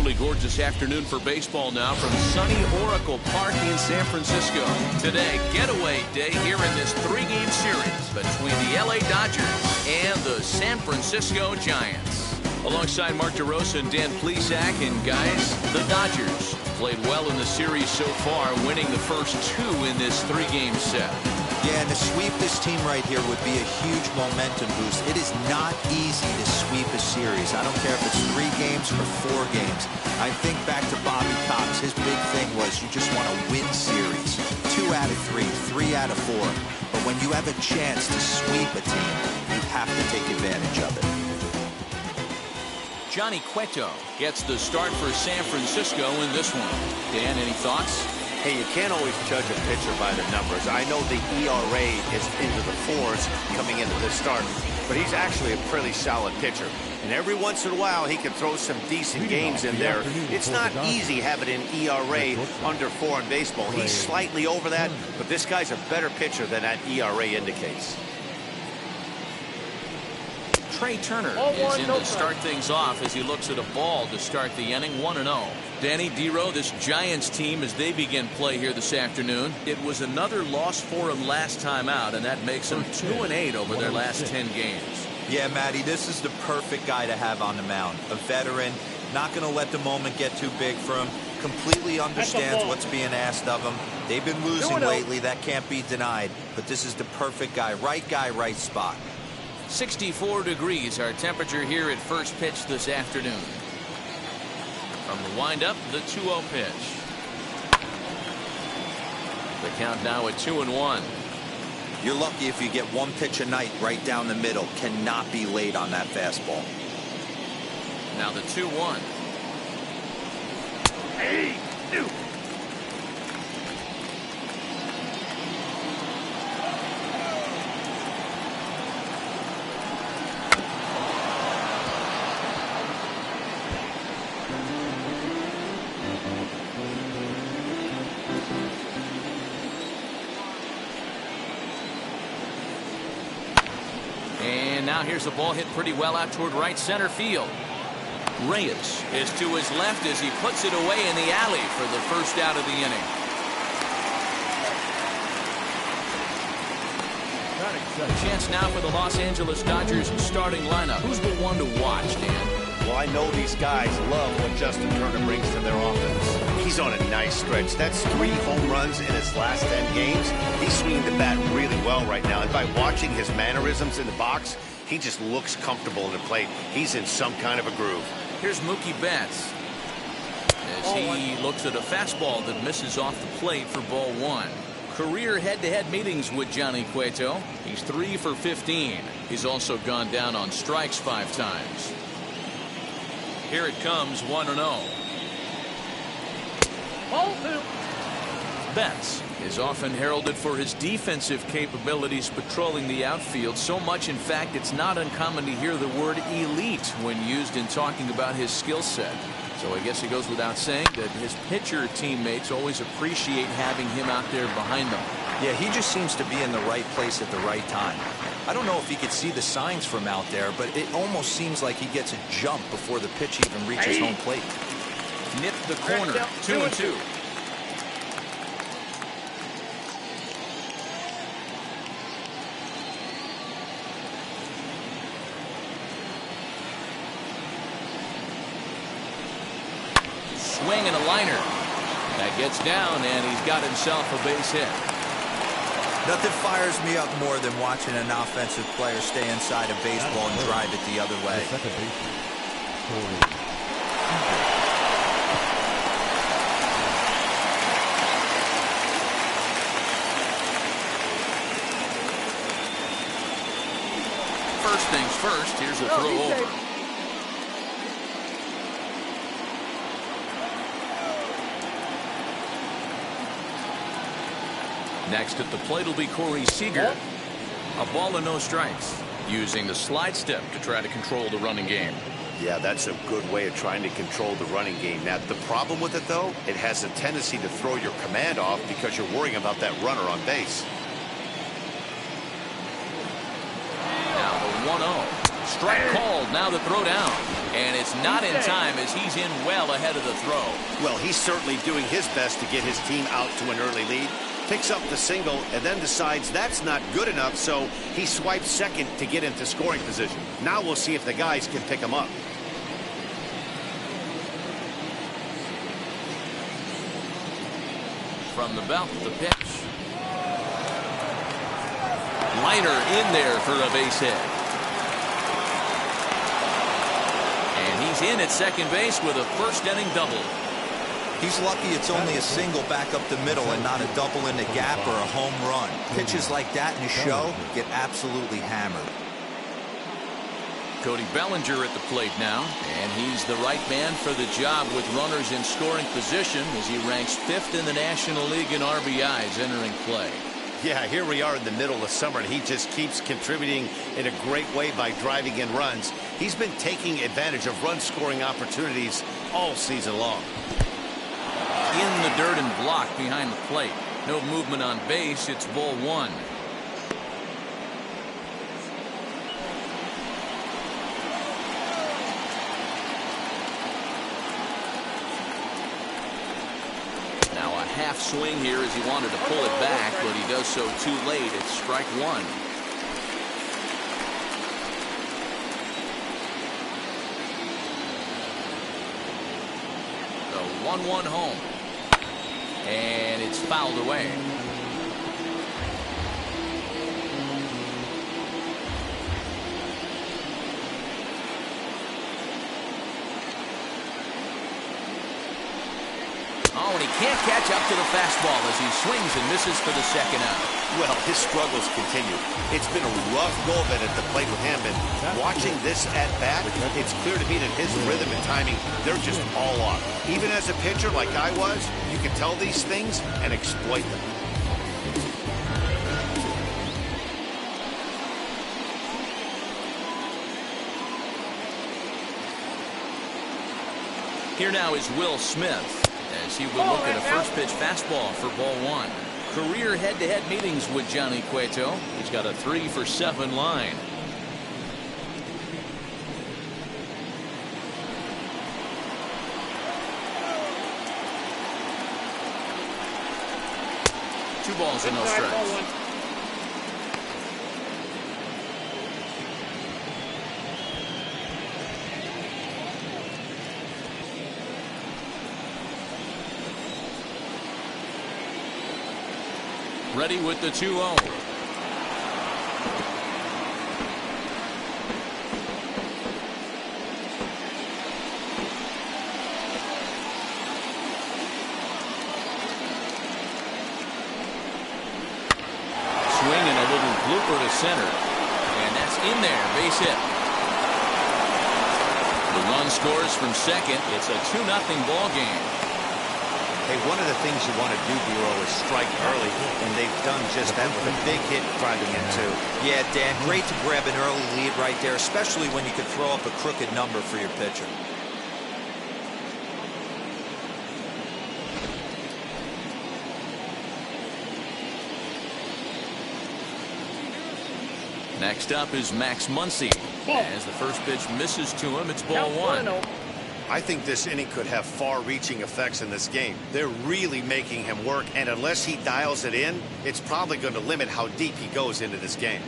absolutely gorgeous afternoon for baseball now from sunny Oracle Park in San Francisco. Today, getaway day here in this three-game series between the LA Dodgers and the San Francisco Giants. Alongside Mark DeRosa and Dan Plesac, and guys, the Dodgers played well in the series so far, winning the first two in this three-game set. Yeah, and to sweep this team right here would be a huge momentum boost. It is not easy to sweep a series. I don't care if it's 3 games or 4 games. I think back to Bobby Cox. His big thing was you just want to win series. 2 out of 3, 3 out of 4. But when you have a chance to sweep a team, you have to take advantage of it. Johnny Cueto gets the start for San Francisco in this one. Dan, any thoughts? Hey, you can't always judge a pitcher by the numbers. I know the ERA is into the 4s coming into this start, but he's actually a pretty solid pitcher. And every once in a while, he can throw some decent games in there. It's not easy having an ERA under 4 in baseball. He's slightly over that, but this guy's a better pitcher than that ERA indicates. Trey Turner is in to start things off as he looks at a ball to start the inning. 1-0. Danny Dero, this Giants team, as they begin play here this afternoon, it was another loss for them last time out, and that makes them 2-8 over their last 10 games. Yeah, Matty, this is the perfect guy to have on the mound. A veteran, not going to let the moment get too big for him, completely understands what's being asked of him. They've been losing lately, that can't be denied, but this is the perfect guy, right spot. 64 degrees our temperature here at first pitch this afternoon. From the windup, the 2-0 pitch. The count now at 2-1. You're lucky if you get 1 pitch a night right down the middle. Cannot be late on that fastball. Now the 2-1. Hey, dude. And now here's the ball hit pretty well out toward right center field. Reyes is to his left as he puts it away in the alley for the first out of the inning. A chance now for the Los Angeles Dodgers starting lineup. Who's the one to watch, Dan? Well, I know these guys love what Justin Turner brings to their offense. He's on a nice stretch. That's 3 home runs in his last 10 games. He's swinging the bat really well right now. And by watching his mannerisms in the box, he just looks comfortable in the plate. He's in some kind of a groove. Here's Mookie Betts as he looks at a fastball that misses off the plate for ball 1. Career head-to-head meetings with Johnny Cueto. He's 3 for 15. He's also gone down on strikes 5 times. Here it comes, 1-0. Betts is often heralded for his defensive capabilities patrolling the outfield. So much, in fact, it's not uncommon to hear the word elite when used in talking about his skill set. So I guess it goes without saying that his pitcher teammates always appreciate having him out there behind them. Yeah, he just seems to be in the right place at the right time. I don't know if he could see the signs from out there, but it almost seems like he gets a jump before the pitch even reaches home plate. Nipped the corner, 2-2. Swing and a liner. That gets down, and he's got himself a base hit. Nothing fires me up more than watching an offensive player stay inside a baseball and drive it the other way. First things first, here's a throw over. Next at the plate will be Corey Seager. A ball and no strikes. Using the slide step to try to control the running game. Yeah, that's a good way of trying to control the running game. Now, the problem with it, though, it has a tendency to throw your command off because you're worrying about that runner on base. Now the 1-0. Strike called. Now the throw down. And it's not in time as he's in well ahead of the throw. Well, he's certainly doing his best to get his team out to an early lead. Picks up the single and then decides that's not good enough, so he swipes second to get into scoring position. Now we'll see if the guys can pick him up. From the belt, the pitch. Liner in there for a base hit. And he's in at second base with a first inning double. He's lucky it's only a single back up the middle and not a double in the gap or a home run. Pitches like that in a show get absolutely hammered. Cody Bellinger at the plate now, and he's the right man for the job with runners in scoring position as he ranks 5th in the National League in RBIs entering play. Yeah, here we are in the middle of summer, and he just keeps contributing in a great way by driving in runs. He's been taking advantage of run-scoring opportunities all season long. In the dirt and blocked behind the plate. No movement on base. It's ball 1. Now a half swing here as he wanted to pull it back, but he does so too late. It's strike 1. The 1-1 home. And it's fouled away. Oh, and he can't catch up to the fastball as he swings and misses for the second out. Well, his struggles continue. It's been a rough go of it at the plate with him, and watching this at bat, it's clear to me that his rhythm and timing, they're just all off. Even as a pitcher like I was, you can tell these things and exploit them. Here now is Will Smith as he will look at a first pitch fastball for ball 1. Career head-to-head meetings with Johnny Cueto. He's got a 3-for-7 line. Two balls and no strikes. Ready with the 2-0. Swing and a little blooper to center. And that's in there. Base hit. The run scores from second. It's a 2-0 ball game. Hey, one of the things you want to do, Bureau, is strike early, and they've done just that with a big hit driving in two. Yeah, Dan, great to grab an early lead right there, especially when you could throw up a crooked number for your pitcher. Next up is Max Muncy. As the first pitch misses to him, it's ball 1. I think this inning could have far-reaching effects in this game. They're really making him work, and unless he dials it in, it's probably going to limit how deep he goes into this game.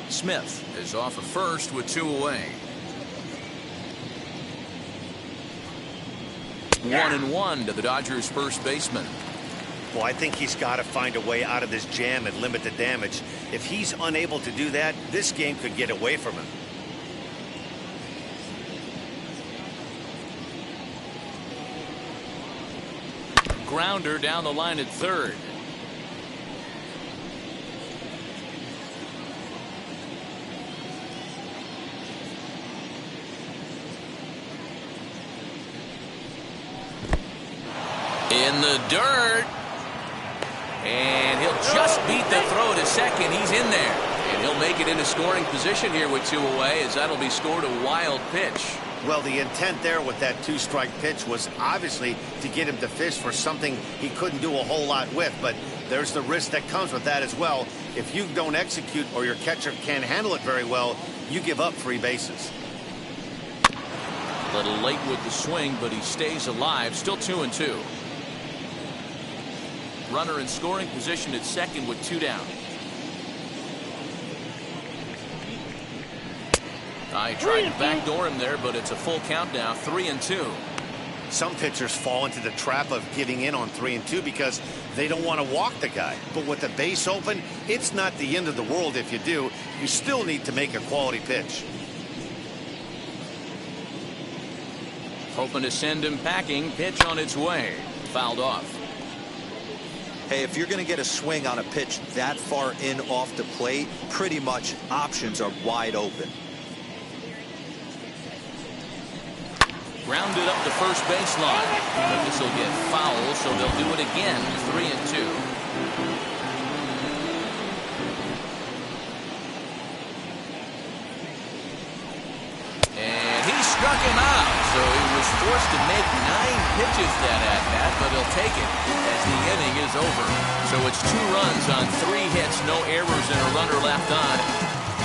Smith is off at first with 2 away. 1-1 to the Dodgers' first baseman. Well, I think he's got to find a way out of this jam and limit the damage. If he's unable to do that, this game could get away from him. Grounder down the line at third. In the dirt. And he'll just beat the throw to second. He's in there. And he'll make it into scoring position here with 2 away, as that'll be scored a wild pitch. Well, the intent there with that 2-strike pitch was obviously to get him to fish for something he couldn't do a whole lot with, but there's the risk that comes with that as well. If you don't execute or your catcher can't handle it very well, you give up 3 bases. A little late with the swing, but he stays alive. Still 2-2. Runner in scoring position at second with 2 down. I tried to backdoor him there, but it's a full count now. 3-2. Some pitchers fall into the trap of giving in on 3-2 because they don't want to walk the guy. But with the base open, it's not the end of the world if you do. You still need to make a quality pitch. Hoping to send him packing. Pitch on its way. Fouled off. Hey, if you're going to get a swing on a pitch that far in off the plate, pretty much options are wide open. Grounded up the first baseline. But this will get foul, so they'll do it again. 3-2. And he struck him out. So he was forced to make 9 pitches that at-bat, but he'll take it as the inning is over. So it's 2 runs on 3 hits, no errors, and a runner left on.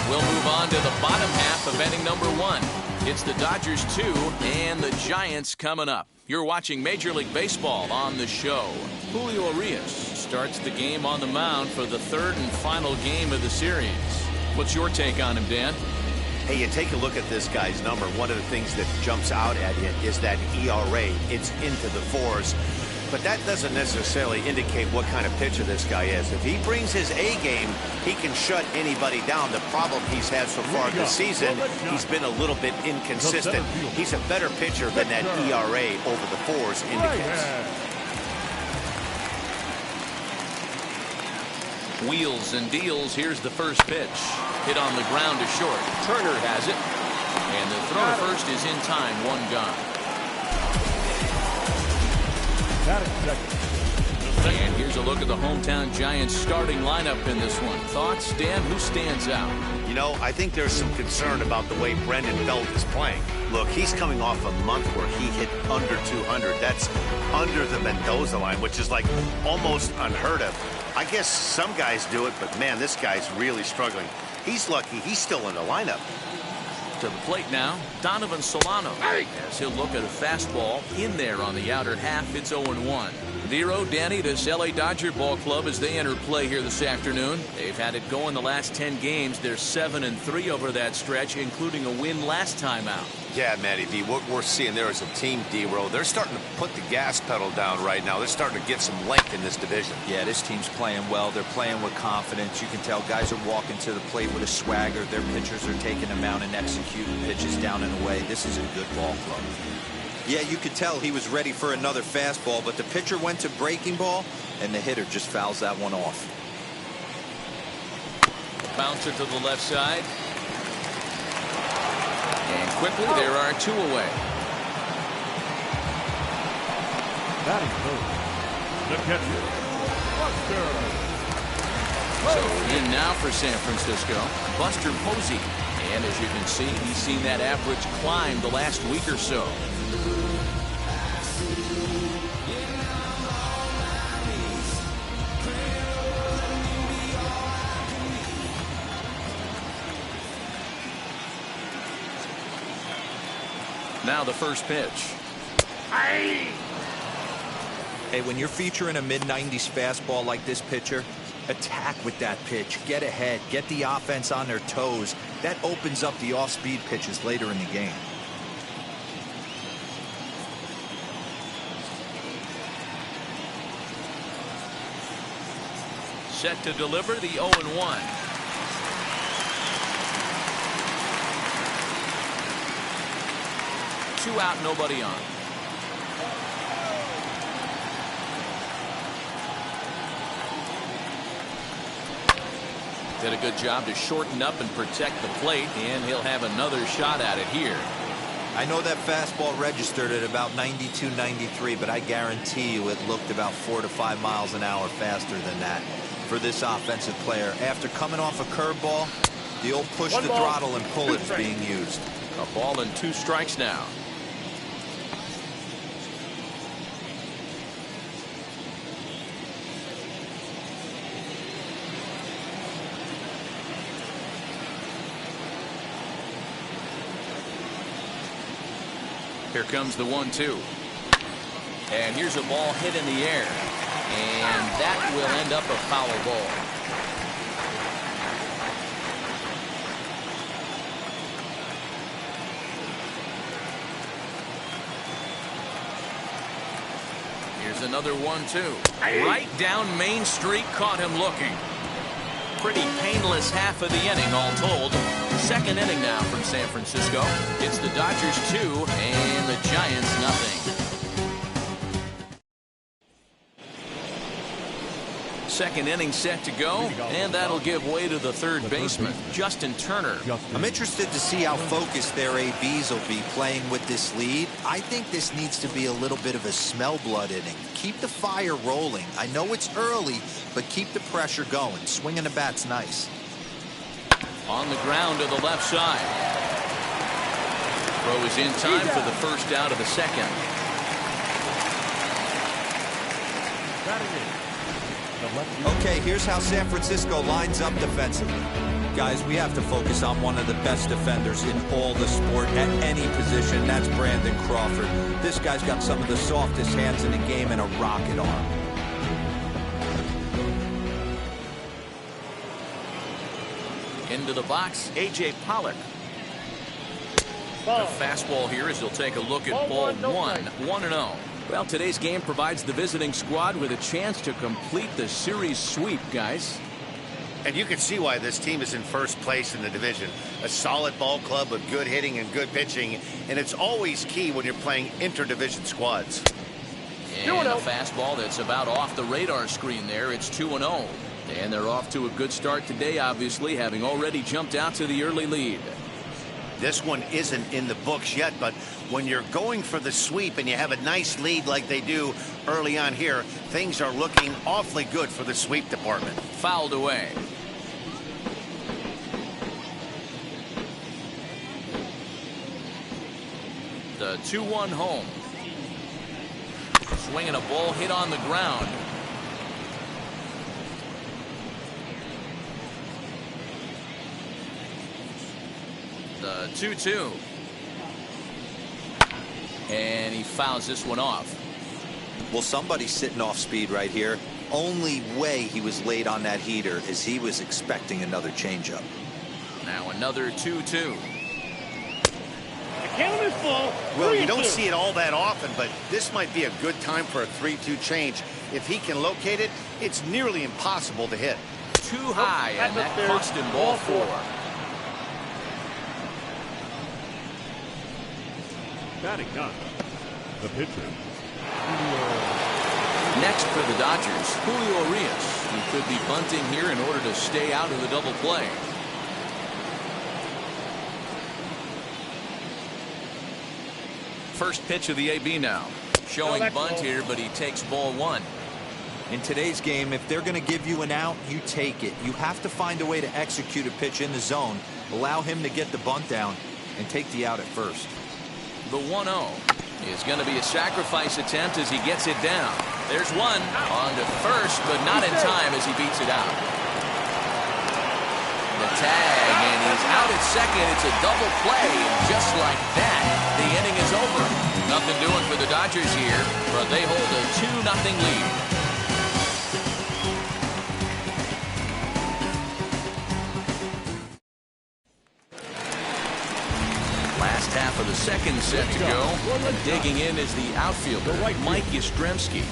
We'll move on to the bottom half of inning number 1. It's the Dodgers 2 and the Giants coming up. You're watching Major League Baseball on the show. Julio Urias starts the game on the mound for the 3rd and final game of the series. What's your take on him, Dan? Hey, you take a look at this guy's number. One of the things that jumps out at you is that ERA. It's into the 4s. But that doesn't necessarily indicate what kind of pitcher this guy is. If he brings his A game, he can shut anybody down. The problem he's had so far this season, he's been a little bit inconsistent. He's a better pitcher than that ERA over the 4s indicates. Wheels and deals. Here's the first pitch. Hit on the ground to short. Turner has it. And the throw to first is in time. 1 gone. And here's a look at the hometown Giants starting lineup in this one. Thoughts, Dan? Who stands out? You know, I think there's some concern about the way Brendan Belt is playing. Look, he's coming off a month where he hit under 200. That's under the Mendoza line, which is like almost unheard of. I guess some guys do it, but man, this guy's really struggling. He's lucky he's still in the lineup. To the plate now, Donovan Solano. As he'll look at a fastball in there on the outer half. It's 0-1. Vero, Danny, this LA Dodger ball club as they enter play here this afternoon. They've had it going the last 10 games. They're 7-3 over that stretch, including a win last time out. Yeah, Matty V, what we're seeing there is a team, D-Row. They're starting to put the gas pedal down right now. They're starting to get some length in this division. Yeah, this team's playing well. They're playing with confidence. You can tell guys are walking to the plate with a swagger. Their pitchers are taking them out and executing pitches down and away. This is a good ball club. Yeah, you could tell he was ready for another fastball, but the pitcher went to breaking ball, and the hitter just fouls that one off. Bouncer to the left side. And quickly, there are 2 away. Batting coach, the catcher, Buster. So in now for San Francisco, Buster Posey. And as you can see, he's seen that average climb the last week or so. Now the first pitch. Hey, when you're featuring a mid-90s fastball like this pitcher, attack with that pitch. Get ahead. Get the offense on their toes. That opens up the off-speed pitches later in the game. Set to deliver the 0-1. Two out, nobody on. Did a good job to shorten up and protect the plate, and he'll have another shot at it here. I know that fastball registered at about 92, 93, but I guarantee you it looked about 4 to 5 miles an hour faster than that for this offensive player. After coming off a curveball, the old push the throttle and pull it is being used. A ball and 2 strikes now. Here comes the 1-2. And here's a ball hit in the air. And that will end up a foul ball. Here's another 1-2. Right down Main Street, caught him looking. Pretty painless half of the inning, all told. Second inning now from San Francisco. It's the Dodgers 2 and the Giants nothing. Second inning set to go, and that'll give way to the third baseman, Justin Turner. I'm interested to see how focused their ABs will be playing with this lead. I think this needs to be a little bit of a smell blood inning. Keep the fire rolling. I know it's early, but keep the pressure going. Swinging the bat's nice. On the ground to the left side. Throw is in time for the first out of the second. Okay, here's how San Francisco lines up defensively. Guys, we have to focus on one of the best defenders in all the sport at any position. That's Brandon Crawford. This guy's got some of the softest hands in the game and a rocket arm. Into the box, A.J. Pollock. The fastball here as he'll take a look at ball one, 1-0. Well, today's game provides the visiting squad with a chance to complete the series sweep, guys. And you can see why this team is in first place in the division. A solid ball club with good hitting and good pitching, and it's always key when you're playing interdivision squads. And a fastball that's about off the radar screen there. It's 2-0. And they're off to a good start today, obviously, having already jumped out to the early lead. This one isn't in the books yet, but when you're going for the sweep and you have a nice lead like they do early on here, things are looking awfully good for the sweep department. Fouled away. The 2-1 home. Swinging a ball hit on the ground. The 2-2. And he fouls this one off. Well, somebody's sitting off speed right here. Only way he was late on that heater is he was expecting another changeup. Now another 2-2. The count is full. Well, you don't see it all that often, but this might be a good time for a 3-2 change. If he can locate it, it's nearly impossible to hit. Too high, and that cost him ball 4. Batting ninth, the pitcher. Next for the Dodgers, Julio Urias, who could be bunting here in order to stay out of the double play. First pitch of the AB now. Showing bunt here, but he takes ball 1. In today's game, if they're going to give you an out, you take it. You have to find a way to execute a pitch in the zone, allow him to get the bunt down, and take the out at first. The 1-0 is going to be a sacrifice attempt as he gets it down. There's one on to first, but not in time as he beats it out. The tag, and he's out at second. It's a double play, and just like that, the inning is over. Nothing doing for the Dodgers here, but they hold a 2-0 lead. Last half of the second set to go. And digging in is the outfielder, Mike Yastrzemski.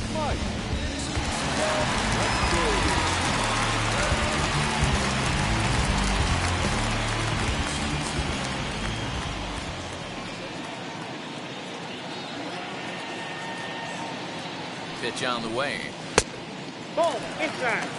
Pitch on the way. Ball inside.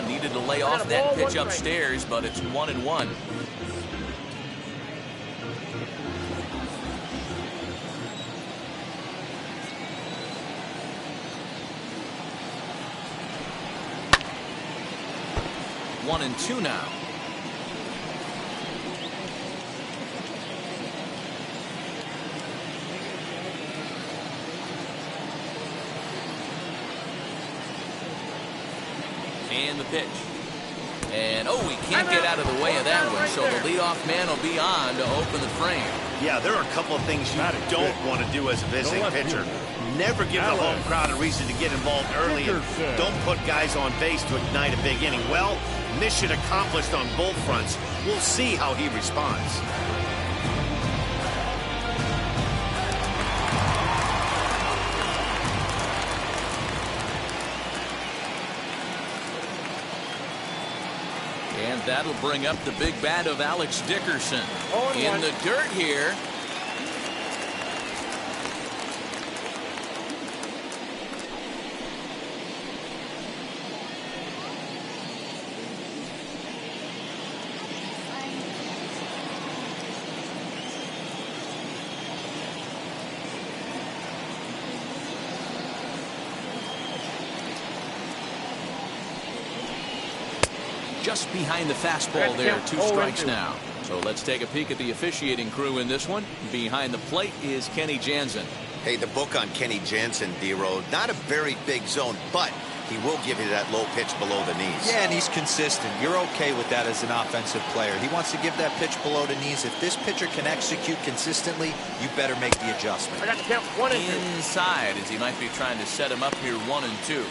Needed to lay off that pitch upstairs, but it's 1-1. One and two now. And the pitch. And, oh, he can't get out of the way of that one, so the leadoff man will be on to open the frame. Yeah, there are a couple of things you don't want to do as a visiting pitcher. Never give the home crowd a reason to get involved early, and don't put guys on base to ignite a big inning. Well, mission accomplished on both fronts. We'll see how he responds. And that'll bring up the big bat of Alex Dickerson. In the dirt here. Just behind the fastball there. 2 strikes now. So let's take a peek at the officiating crew in this one. Behind the plate is Kenny Jansen. Hey, the book on Kenny Jansen, D-Road, not a very big zone, but he will give you that low pitch below the knees. Yeah, and he's consistent. You're okay with that as an offensive player. He wants to give that pitch below the knees. If this pitcher can execute consistently, you better make the adjustment. I got to count 1 and 2. Inside, as he might be trying to set him up here 1 and 2.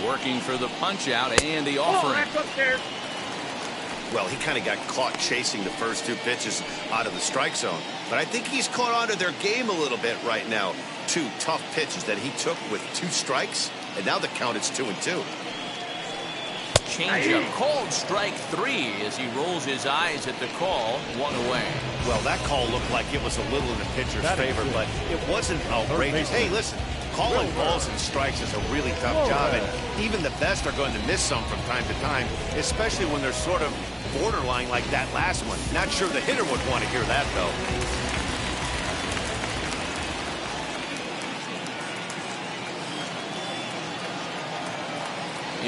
Working for the punch out and the offering. That's upstairs. Well, he kind of got caught chasing the first 2 pitches out of the strike zone. But I think he's caught on to their game a little bit right now. 2 tough pitches that he took with 2 strikes, and now the count is 2 and 2. Changeup called strike 3 as he rolls his eyes at the call. 1 away. Well, that call looked like it was a little in the pitcher's favor, but it wasn't outrageous. Hey, listen. Calling balls and strikes is a really tough job, and even the best are going to miss some from time to time, especially when they're sort of borderline like that last one. Not sure the hitter would want to hear that, though.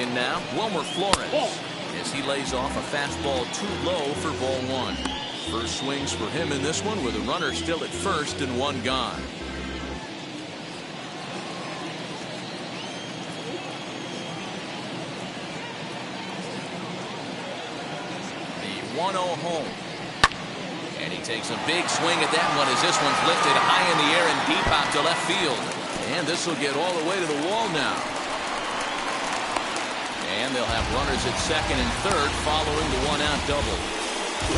In now, Wilmer Flores, as he lays off a fastball too low for ball 1. First swings for him in this one with a runner still at first and 1 gone. The 1-0 home. And he takes a big swing at that one as this one's lifted high in the air and deep out to left field. And this will get all the way to the wall now. And they'll have runners at second and third following the 1-out double.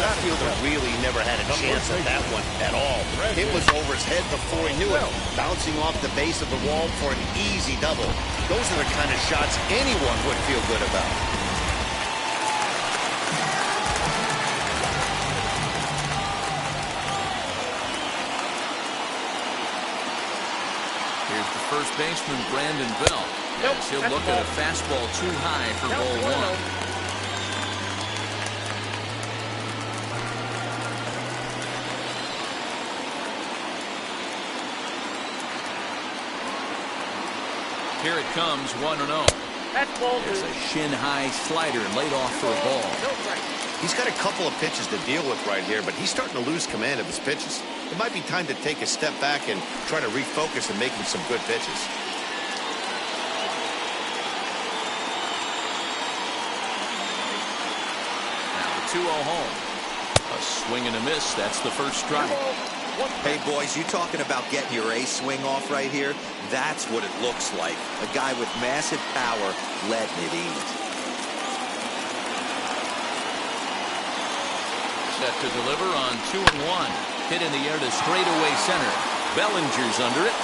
Left fielder really never had a chance at that one at all. It was over his head before he knew it, bouncing off the base of the wall for an easy double. Those are the kind of shots anyone would feel good about. Here's the first baseman, Brandon Bell. As he'll look at a fastball too high for ball 1. Here it comes, 1-0. That's ball 2. It's a shin-high slider laid off for a ball. He's got a couple of pitches to deal with right here, but he's starting to lose command of his pitches. It might be time to take a step back and try to refocus and making some good pitches. Now the 2-0 home. A swing and a miss. That's the first strike. Hey, boys, you talking about getting your ace swing off right here? That's what it looks like. A guy with massive power letting it eat. Set to deliver on 2-1. Hit in the air to straightaway center. Bellinger's under it.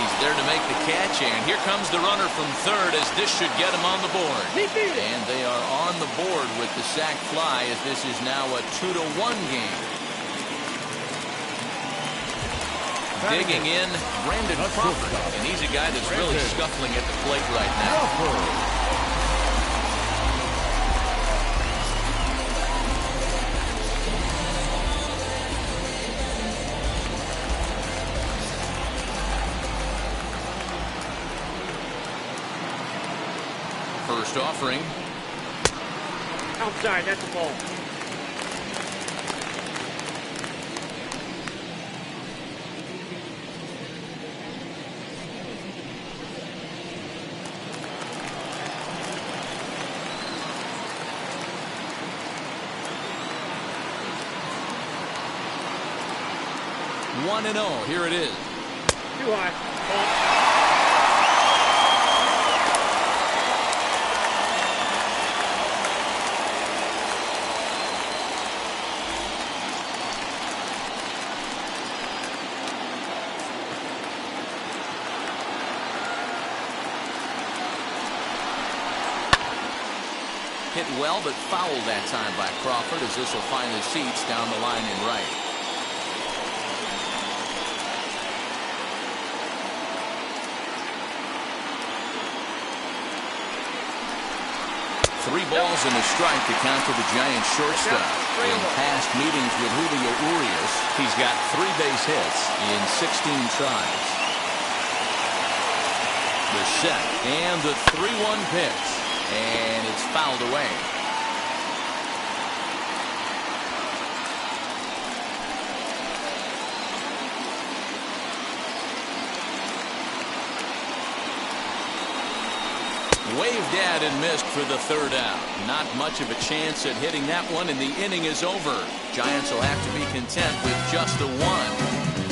He's there to make the catch, and here comes the runner from third as this should get him on the board. And they are on the board with the sac fly as this is now a 2-1 game. Digging in, Brandon Crawford, and he's a guy that's really scuffling at the plate right now. First offering. Outside, that's a ball. 1-0. Here it is. Too high. Hit well, but fouled that time by Crawford, as this will find the seats down the line in right. Three balls and a strike to count for the Giants shortstop. In past meetings with Julio Urias, he's got 3 base hits in 16 tries. The set and the 3-1 pitch. And it's fouled away. Waved at and missed for the 3rd out. Not much of a chance at hitting that one, and the inning is over. Giants will have to be content with just a 1.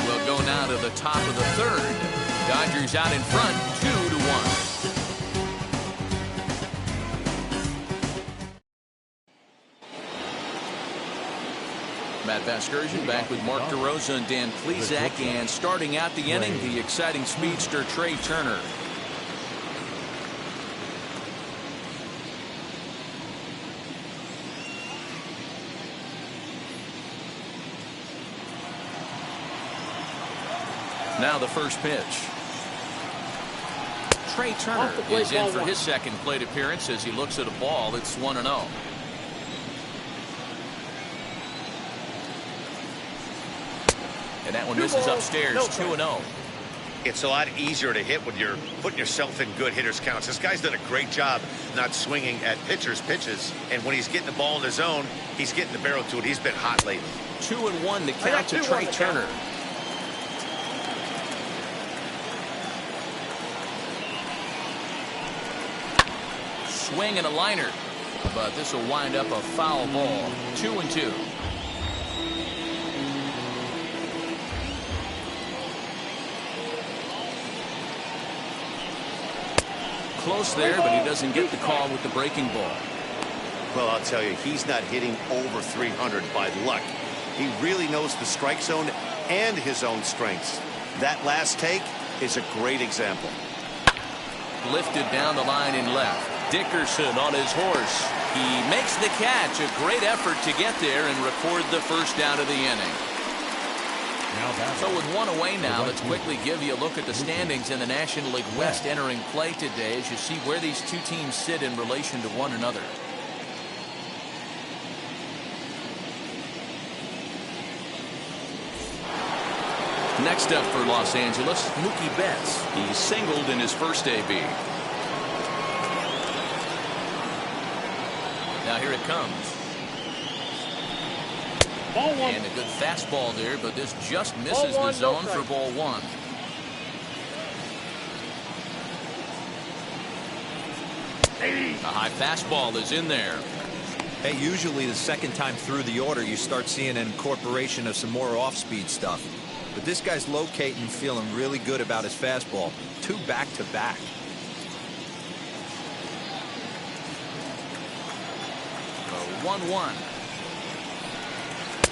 We'll go now to the top of the 3rd. Dodgers out in front, 2-1. Matt Vasgersian back with Mark DeRosa and Dan Plesac, and starting out the inning, the exciting speedster Trey Turner. Now the first pitch. Trey Turner is in for his 2nd plate appearance as he looks at a ball. It's 1-0. And that one misses upstairs, 2-0. It's a lot easier to hit when you're putting yourself in good hitters' counts. This guy's done a great job not swinging at pitchers' pitches. And when he's getting the ball in the zone, he's getting the barrel to it. He's been hot lately. 2-1 to count to Trey Turner. Swing and a liner. But this will wind up a foul ball. 2-2. Close there, but he doesn't get the call with the breaking ball. Well, I'll tell you, he's not hitting over 300 by luck. He really knows the strike zone and his own strengths. That last take is a great example. Lifted down the line in left. Dickerson on his horse. He makes the catch. A great effort to get there and record the first out of the inning. So with 1 away now, let's quickly give you a look at the standings in the National League West entering play today, as you see where these two teams sit in relation to one another. Next up for Los Angeles, Mookie Betts. He singled in his first AB. Now here it comes. Ball 1. And a good fastball there, but this just misses the zone for ball 1. A high fastball is in there. Hey, usually the 2nd time through the order, you start seeing an incorporation of some more off-speed stuff. But this guy's locating, feeling really good about his fastball. 2 back-to-back. A 1-1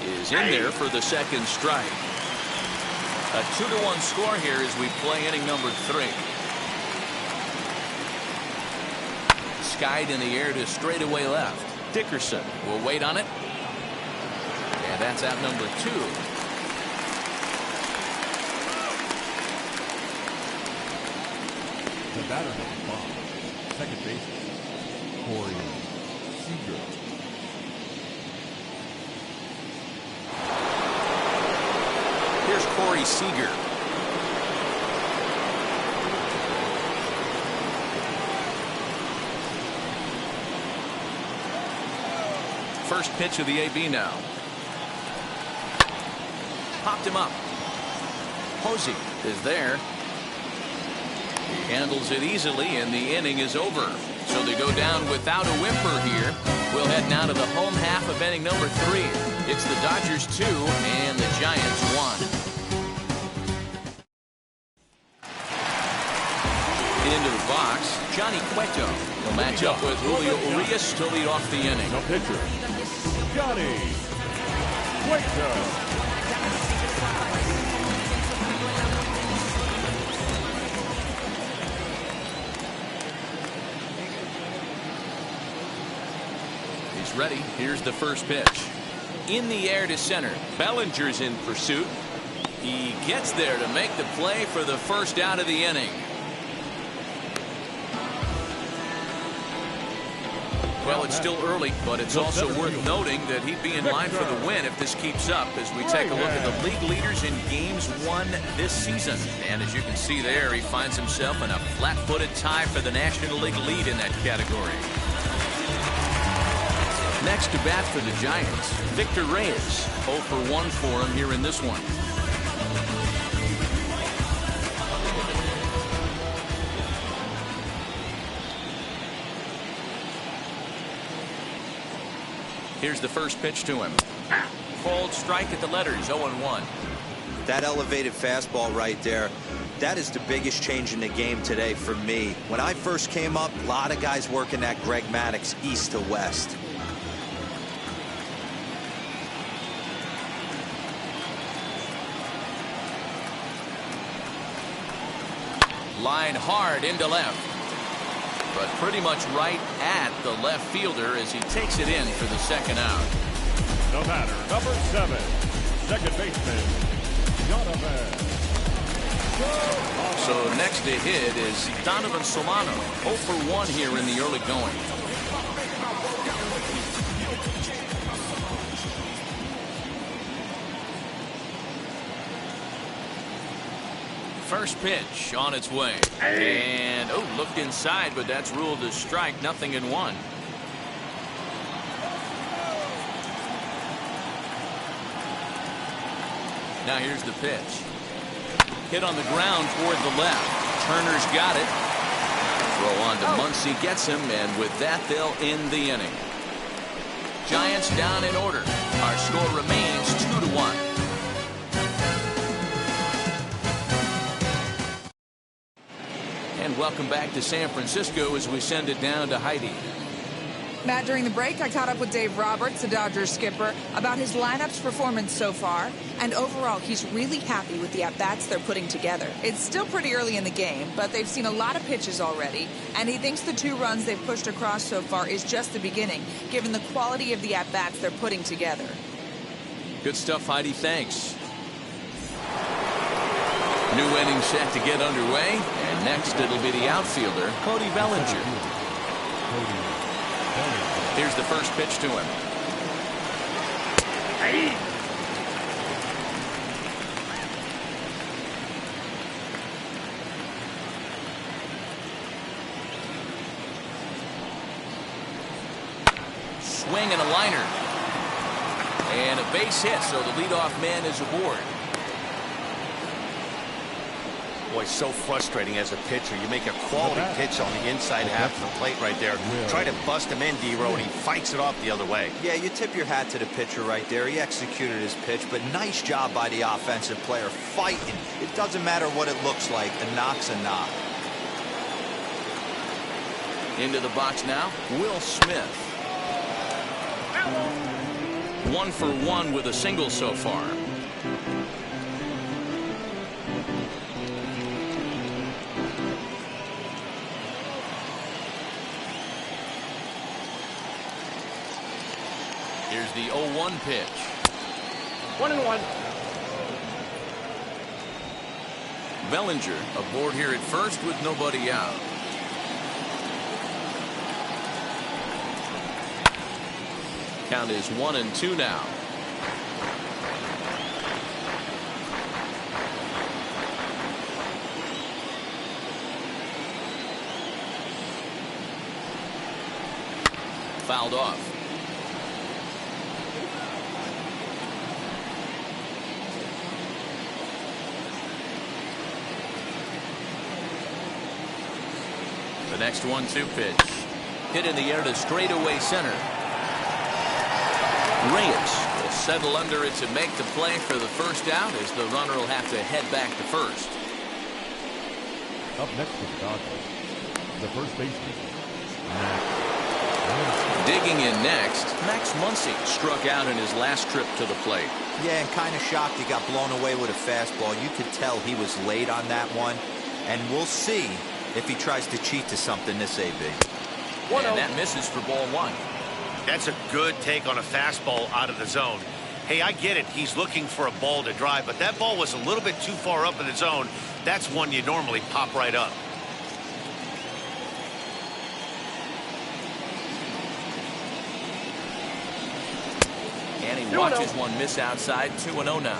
is in there for the 2nd strike. A 2-1 score here as we play inning number 3. Skied in the air to straightaway left. Dickerson will wait on it. And that's out number 2. The batter number 5, second baseman, Corey Seager. Here's Corey Seager. First pitch of the AB now. Popped him up. Posey is there. He handles it easily, and the inning is over. So they go down without a whimper here. We'll head now to the home half of inning number 3. It's the Dodgers 2 and the Giants 1. Into the box, Johnny Cueto. He'll match up with Julio Urias to lead off the inning. No pitcher. Johnny Cueto. He's ready. Here's the first pitch. In the air to center. Bellinger's in pursuit. He gets there to make the play for the first out of the inning. Well, it's still early, but it's also worth noting that he'd be in line for the win if this keeps up as we take a look at the league leaders in games won this season. And as you can see there, he finds himself in a flat-footed tie for the National League lead in that category. Next to bat for the Giants, Victor Reyes. 0 for 1 for him here in this one. Here's the first pitch to him. Called strike at the letters, 0-1. That elevated fastball right there, that is the biggest change in the game today for me. When I first came up, a lot of guys working that Greg Maddux east to west. Line hard into left. But pretty much right at the left fielder as he takes it in for the second out. No matter. Number 7, second baseman, Donovan. So next to hit is Donovan Solano. 0 for 1 here in the early going. First pitch on its way. And, looked inside, but that's ruled a strike. 0-1. Now here's the pitch. Hit on the ground toward the left. Turner's got it. Throw on to Muncy, gets him, and with that, they'll end the inning. Giants down in order. Our score remains 2-1. And welcome back to San Francisco as we send it down to Heidi. Matt, during the break, I caught up with Dave Roberts, the Dodgers skipper, about his lineup's performance so far. And overall, he's really happy with the at-bats they're putting together. It's still pretty early in the game, but they've seen a lot of pitches already. And he thinks the 2 runs they've pushed across so far is just the beginning, given the quality of the at-bats they're putting together. Good stuff, Heidi. Thanks. New inning set to get underway, and next it'll be the outfielder, Cody Bellinger. Here's the first pitch to him. Swing and a liner. And a base hit, so the leadoff man is aboard. Boy, so frustrating as a pitcher. You make a quality pitch on the inside half of the plate right there. Try to bust him in, D-Row, and he fights it off the other way. Yeah, you tip your hat to the pitcher right there. He executed his pitch, but nice job by the offensive player fighting. It doesn't matter what it looks like. A knock's a knock. Into the box now, Will Smith. 1 for 1 with a single so far. Here's the 0-1 pitch. 1-1. Bellinger aboard here at first with nobody out. Count is 1-2 now. Fouled off. The next 1-2 pitch. Hit in the air to straightaway center. Reyes will settle under it to make the play for the first out as the runner will have to head back to first. Up next for the Dodgers, the first baseman, Max. Digging in next, Max Muncy struck out in his last trip to the plate. Yeah, and kind of shocked he got blown away with a fastball. You could tell he was late on that one. And we'll see if he tries to cheat to something this AB. And that misses for ball one. That's a good take on a fastball out of the zone. Hey, I get it. He's looking for a ball to drive, but that ball was a little bit too far up in the zone. That's one you normally pop right up. And he watches one miss outside. 2-0 now.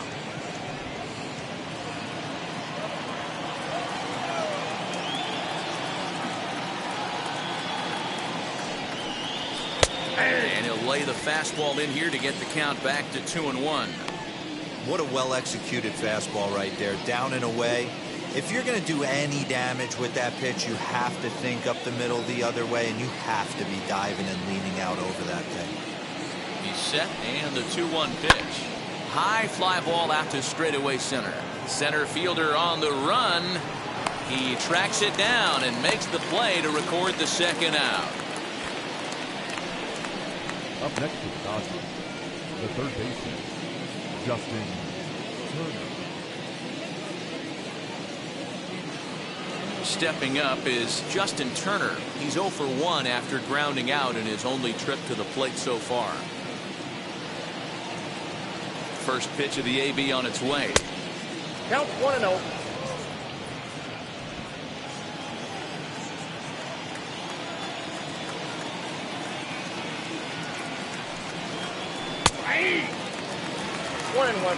And he'll lay the fastball in here to get the count back to 2-1. What a well-executed fastball right there. Down and away. If you're going to do any damage with that pitch, you have to think up the middle the other way, and you have to be diving and leaning out over that thing. He's set, and the 2-1 pitch. High fly ball out to straightaway center. Center fielder on the run. He tracks it down and makes the play to record the second out. Up next for the Dodgers, the third baseman, Justin Turner. Stepping up is Justin Turner. He's 0 for 1 after grounding out in his only trip to the plate so far. First pitch of the AB on its way. Count 1-0. Hey! 1-1.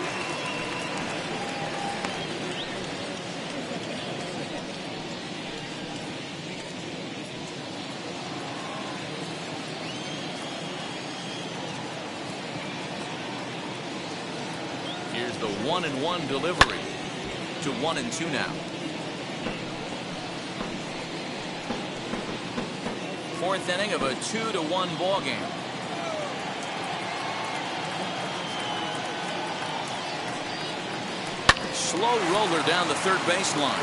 Here's the 1-1 delivery to 1-2 now. Fourth inning of a 2-1 ball game. Slow roller down the third baseline.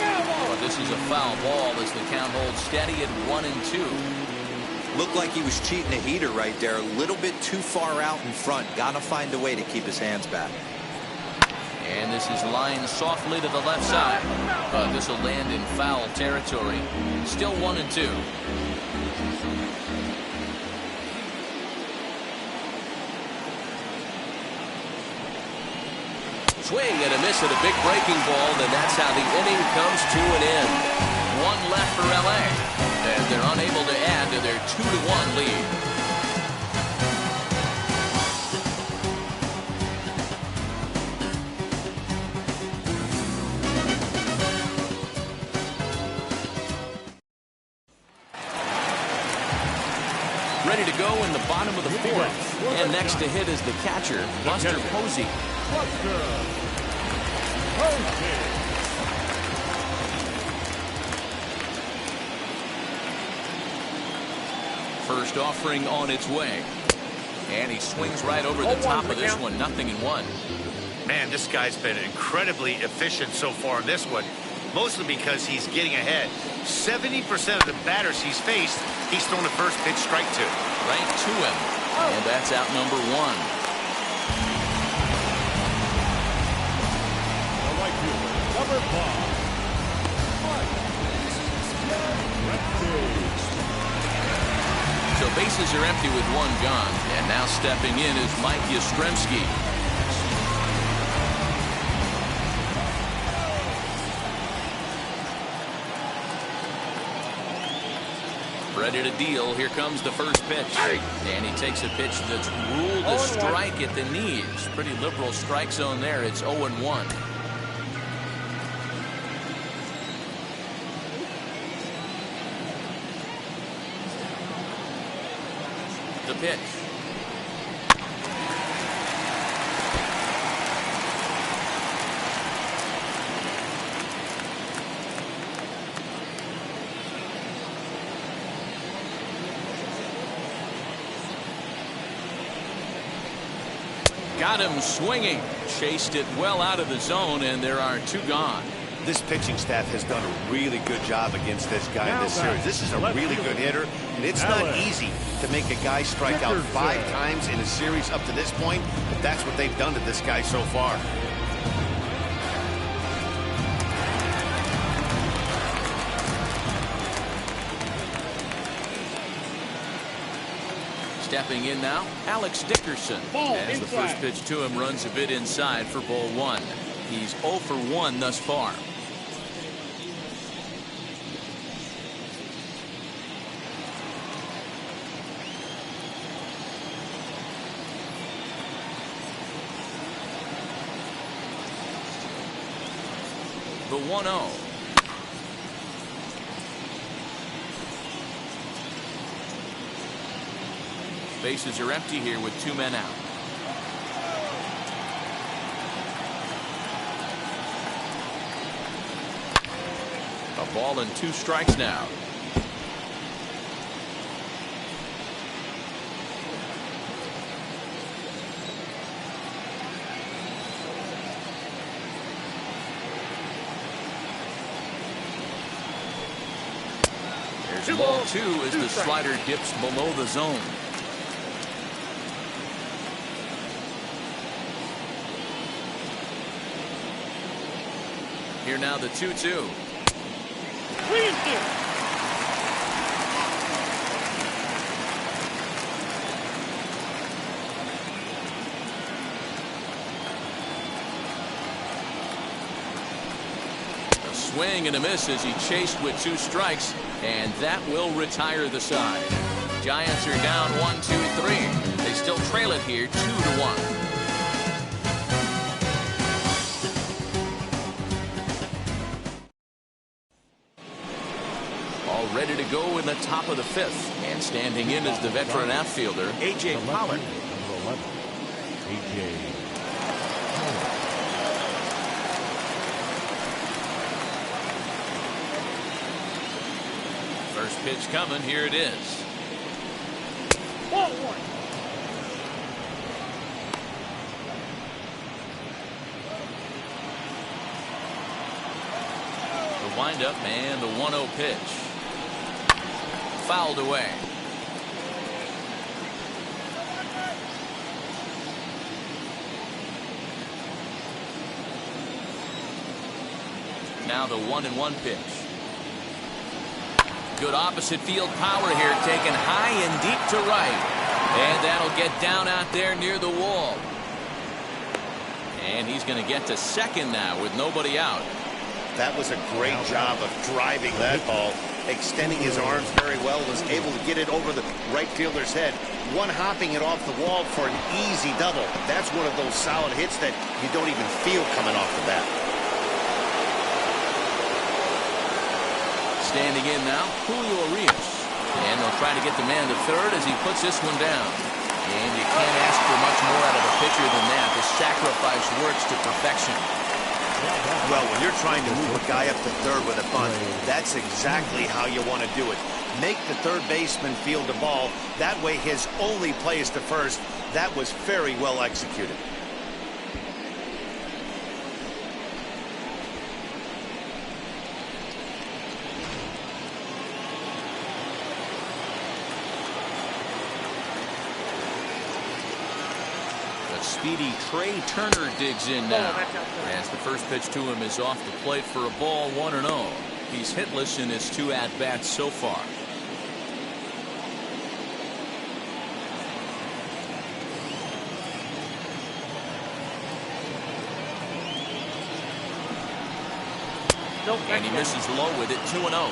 But this is a foul ball as the count holds steady at 1-2. Looked like he was cheating a heater right there. A little bit too far out in front. Gotta find a way to keep his hands back. And this is lined softly to the left side. But this will land in foul territory. Still 1-2. Swing and a miss at a big breaking ball, and that's how the inning comes to an end. One left for LA, and they're unable to add to their 2-1 lead. Ready to go in the bottom of the fourth. And next to hit is the catcher, Buster Posey. First offering on its way. And he swings right over the top of this one. 0-1. Man, this guy's been incredibly efficient so far in this one. Mostly because he's getting ahead. 70% of the batters he's faced, he's thrown a first pitch strike to. Right to him. And that's out number 1. Number 5. So bases are empty with one gone. And now stepping in is Mike Yastrzemski. Ready to deal. Here comes the first pitch. And he takes a pitch that's ruled a strike at the knees. Pretty liberal strike zone there. It's 0-1. The pitch. Got him swinging. Chased it well out of the zone, and there are 2 gone. This pitching staff has done a really good job against this guy in this series. This is a really good hitter, and it's not easy to make a guy strike out 5 times in a series up to this point, but that's what they've done to this guy so far. Stepping in now, Alex Dickerson. As the first pitch to him runs a bit inside for ball 1. He's 0 for 1 thus far. The 1-0. Bases are empty here with 2 men out. A ball and 2 strikes now. There's ball 2 as the slider dips below the zone. Here now the 2-2. A swing and a miss as he chased with 2 strikes, and that will retire the side. Giants are down 1-2-3. They still trail it here 2-1. Ready to go in the top of the 5th, and standing in is the veteran outfielder A.J. Pollock. Number 11, A.J. First pitch coming. Here it is. Ball 1. The windup and the 1-0 pitch. Fouled away. Now the 1-1 pitch. Good opposite field power here, taken high and deep to right, and that'll get down out there near the wall. And he's going to get to second now with nobody out. That was a great job of driving that ball, extending his arms very well, was able to get it over the right fielder's head, one-hopping it off the wall for an easy double. That's one of those solid hits that you don't even feel coming off the bat. Standing in now, Julio Urias. And they'll try to get the man to third as he puts this one down. And you can't ask for much more out of a pitcher than that. The sacrifice works to perfection. Well, when you're trying to move a guy up to third with a bunt, that's exactly how you want to do it. Make the third baseman field the ball. That way his only play is to first. That was very well executed. Speedy Trey Turner digs in now, as the first pitch to him is off the plate for a ball, 1-0. He's hitless in his 2 at-bats so far. And he misses low with it, 2-0.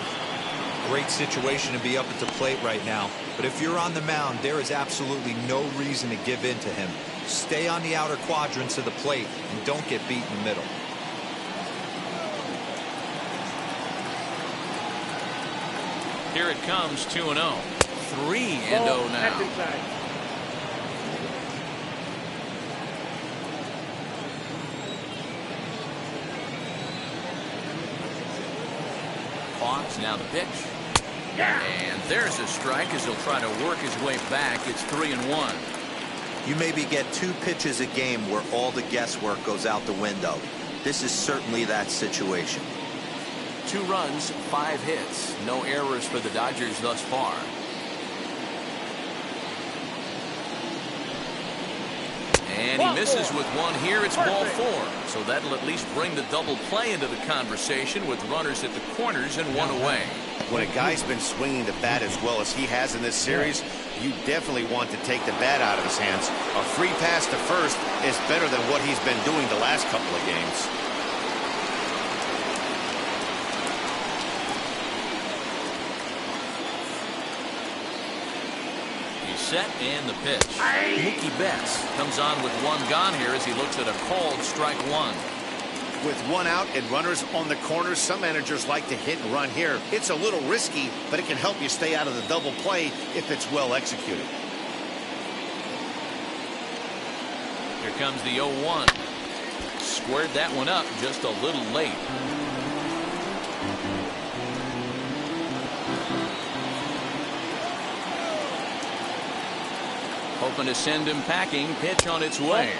Great situation to be up at the plate right now, but if you're on the mound, there is absolutely no reason to give in to him. Stay on the outer quadrants of the plate and don't get beat in the middle. Here it comes, 2-0. 3-0 now. Fox now the pitch. And there's a strike as he'll try to work his way back. It's 3-1. You maybe get 2 pitches a game where all the guesswork goes out the window. This is certainly that situation. 2 runs, 5 hits. No errors for the Dodgers thus far. And he misses with one here. It's ball 4. So that'll at least bring the double play into the conversation with runners at the corners and 1 away. When a guy's been swinging the bat as well as he has in this series, you definitely want to take the bat out of his hands. A free pass to first is better than what he's been doing the last couple of games. Set and the pitch. Mookie Betts comes on with 1 gone here as he looks at a called strike 1. With 1 out and runners on the corners, some managers like to hit and run here. It's a little risky, but it can help you stay out of the double play if it's well executed. Here comes the 0-1. Squared that one up just a little late. Hoping to send him packing. Pitch on its way.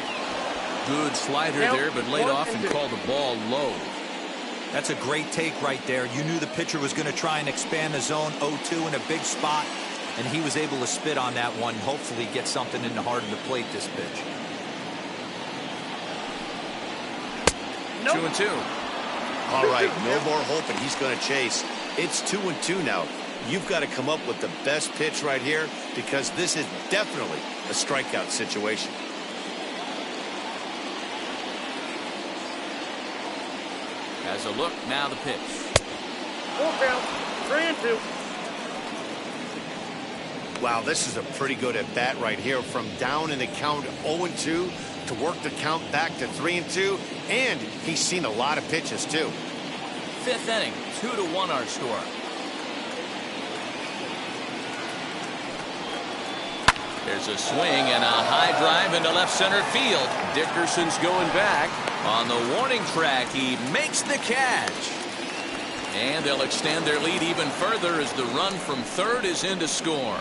Good slider there, but laid off and called the ball low. That's a great take right there. You knew the pitcher was going to try and expand the zone. 0-2 in a big spot, and he was able to spit on that one. Hopefully get something in the heart of the plate this pitch. 2-2. All right, no more hoping he's going to chase. It's 2-2 now. You've got to come up with the best pitch right here because this is definitely a strikeout situation. Has a look, now the pitch. 4 count, 3-2. Wow, this is a pretty good at bat right here. From down in the count 0-2 to work the count back to 3-2, and he's seen a lot of pitches too. 5th inning, 2-1 our score. There's a swing and a high drive into left center field. Dickerson's going back. On the warning track, he makes the catch. And they'll extend their lead even further as the run from third is in to score.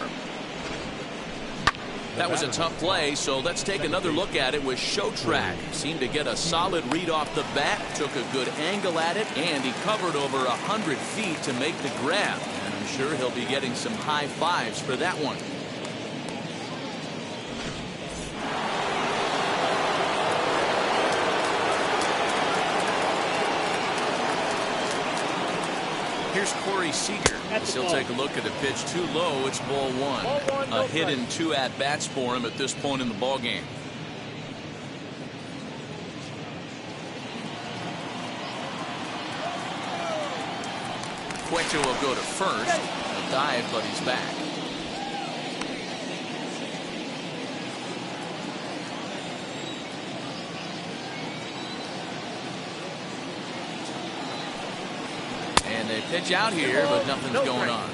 That was a tough play, so let's take another look at it with Show Track. Seemed to get a solid read off the bat, took a good angle at it, and he covered over 100 feet to make the grab. And I'm sure he'll be getting some high fives for that one. Here's Corey Seager. He'll take a look at a pitch too low. It's ball 1. A hit and 2 at-bats for him at this point in the ball game. Cueto will go to first. A dive, but he's back. And they pitch out here, but nothing's going on.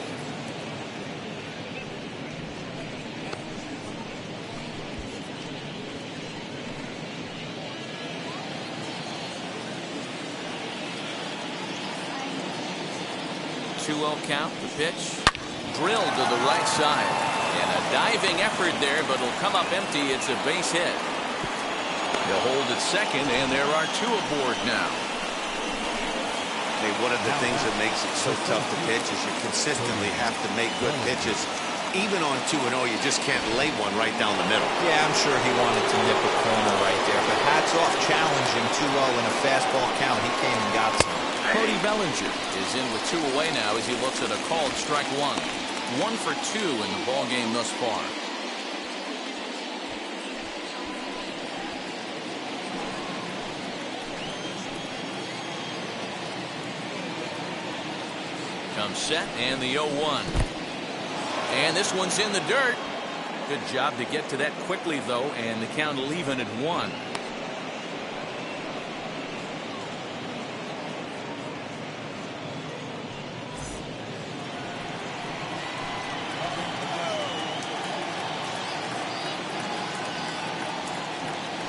Two-0 count. The pitch drilled to the right side, and a diving effort there, but it'll come up empty. It's a base hit. They'll hold at second, and there are 2 aboard now. One of the things that makes it so tough to pitch is you consistently have to make good pitches. Even on 2-0, you just can't lay one right down the middle. Yeah, I'm sure he wanted to nip a corner right there, but hats off challenging 2-0 in a fastball count. He came and got some. Cody Bellinger is in with 2 away now as he looks at a called strike 1. 1 for 2 in the ball game thus far. Comes set and the 0-1. And this one's in the dirt. Good job to get to that quickly, though, and the count will even at 1.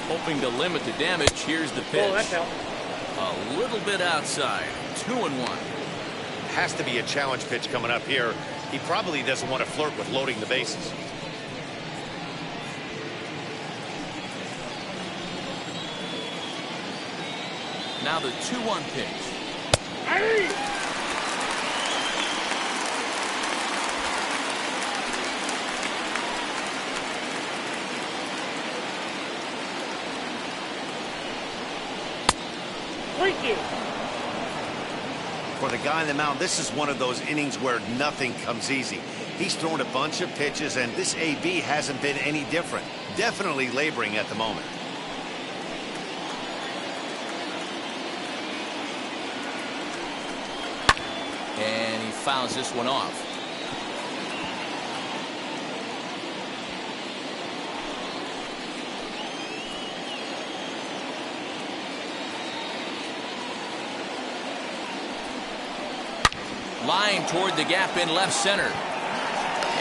Hoping to limit the damage. Here's the pitch. A little bit outside. 2-1. Has to be a challenge pitch coming up here. He probably doesn't want to flirt with loading the bases. Now the 2-1 pitch. 3-2. For the guy on the mound, this is one of those innings where nothing comes easy. He's thrown a bunch of pitches, and this AB hasn't been any different. Definitely laboring at the moment. And he fouls this one off. Line toward the gap in left center.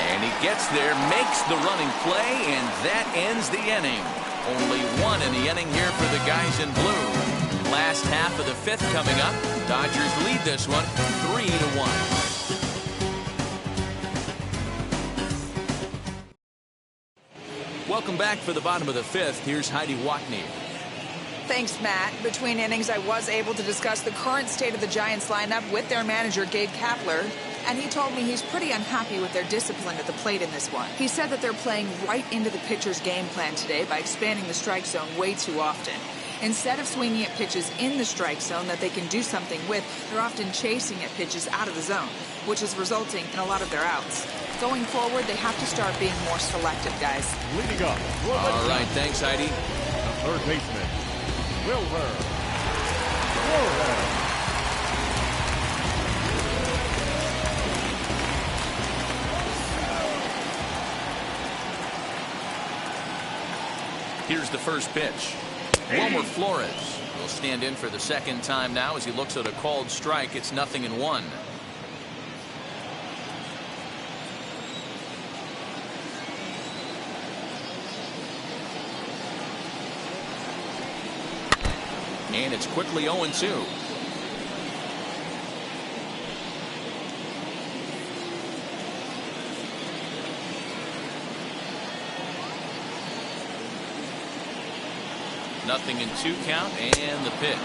And he gets there, makes the running play, and that ends the inning. Only one in the inning here for the guys in blue. Last half of the fifth coming up. Dodgers lead this one 3-1. Welcome back for the bottom of the fifth. Here's Heidi Watney. Thanks, Matt. Between innings, I was able to discuss the current state of the Giants lineup with their manager, Gabe Kapler, and he told me he's pretty unhappy with their discipline at the plate in this one. He said that they're playing right into the pitcher's game plan today by expanding the strike zone way too often. Instead of swinging at pitches in the strike zone that they can do something with, they're often chasing at pitches out of the zone, which is resulting in a lot of their outs. Going forward, they have to start being more selective, guys. Leading up. All right, thanks, Heidi. The third baseman, Wilbur. Here's the first pitch. Wilmer Flores will stand in for the second time now as he looks at a called strike. It's 0-1. And it's quickly 0-2. Nothing in 2 count, and the pitch.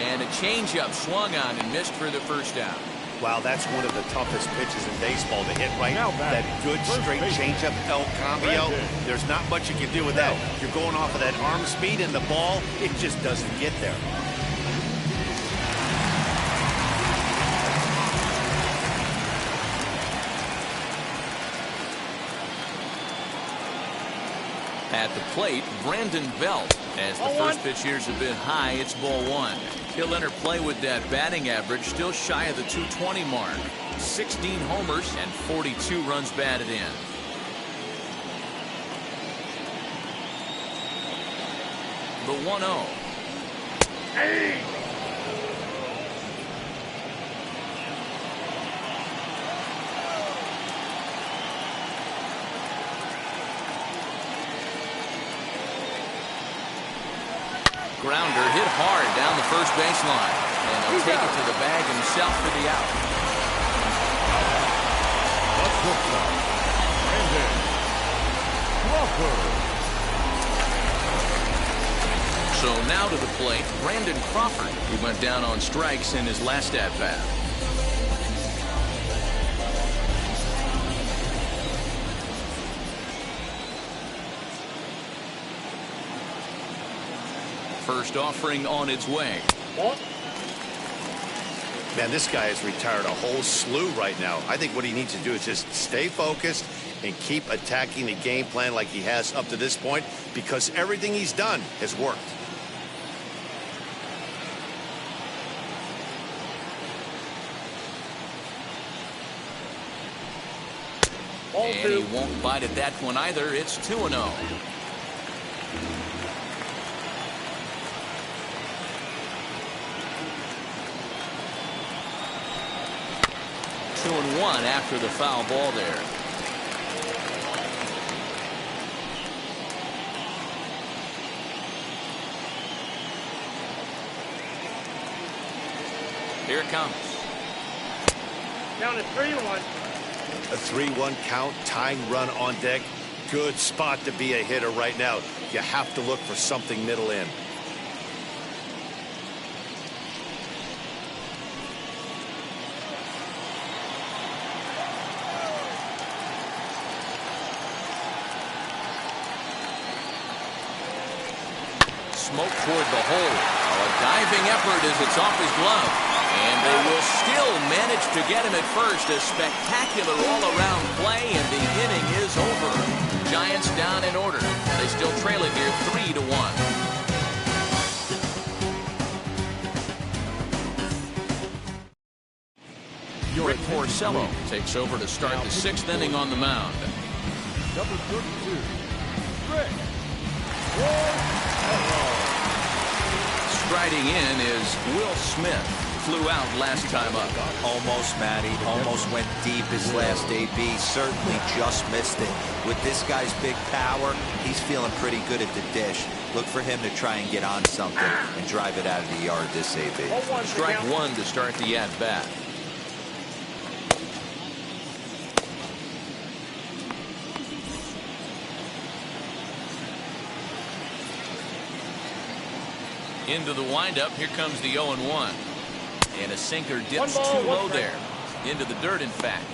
And a changeup swung on and missed for the first down. Wow, that's one of the toughest pitches in baseball to hit right. Now That good straight changeup, El Cambio. There's not much you can do with that. You're going off of that arm speed, and the ball, it just doesn't get there. At the plate, Brandon Belt. As the first pitch here is a bit high, it's ball 1. He'll enter play with that batting average, still shy of the 220 mark. 16 homers and 42 runs batted in. The 1-0. Hey! Grounder hit hard down the first baseline. And he'll take it to the bag himself for the out. So now to the plate, Brandon Crawford. He went down on strikes in his last at-bat. First offering on its way. Man, this guy has retired a whole slew right now. I think what he needs to do is just stay focused and keep attacking the game plan like he has up to this point, because everything he's done has worked. And he won't bite at that one either. It's 2-0. Two and 1 after the foul ball there. Here it comes. Down to 3-1. A 3-1 count, tying run on deck. Good spot to be a hitter right now. You have to look for something middle in. Smoke toward the hole. A A diving effort as it's off his glove. And they will still manage to get him at first. A spectacular all-around play, and the inning is over. Giants down in order. They still trail it here 3-1. Rick Porcello takes over to start the 6th inning on the mound. Number 32, Rick. Striding in is Will Smith. Flew out last time up. Almost, Matty. Almost went deep his last AB. Certainly just missed it. With this guy's big power, he's feeling pretty good at the dish. Look for him to try and get on something and drive it out of the yard this AB. Strike one to start the at-bat. Into the windup. Here comes the 0-1. And a sinker dips too low there. Into the dirt, in fact.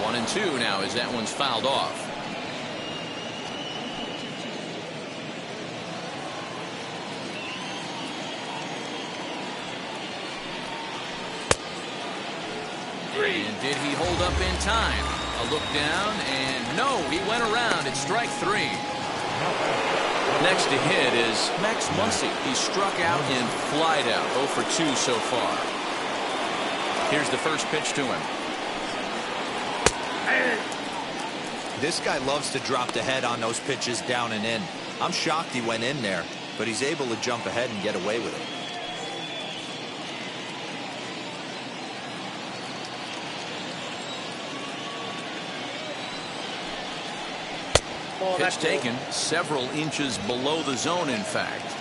One and two now as that one's fouled off. And did he hold up in time? A look down, and no, he went around. It's strike three. Next to hit is Max Muncy. He struck out and flied out. 0 for 2 so far. Here's the first pitch to him. This guy loves to drop the head on those pitches down and in. I'm shocked he went in there, but he's able to jump ahead and get away with it. Pitch taken several inches below the zone, in fact.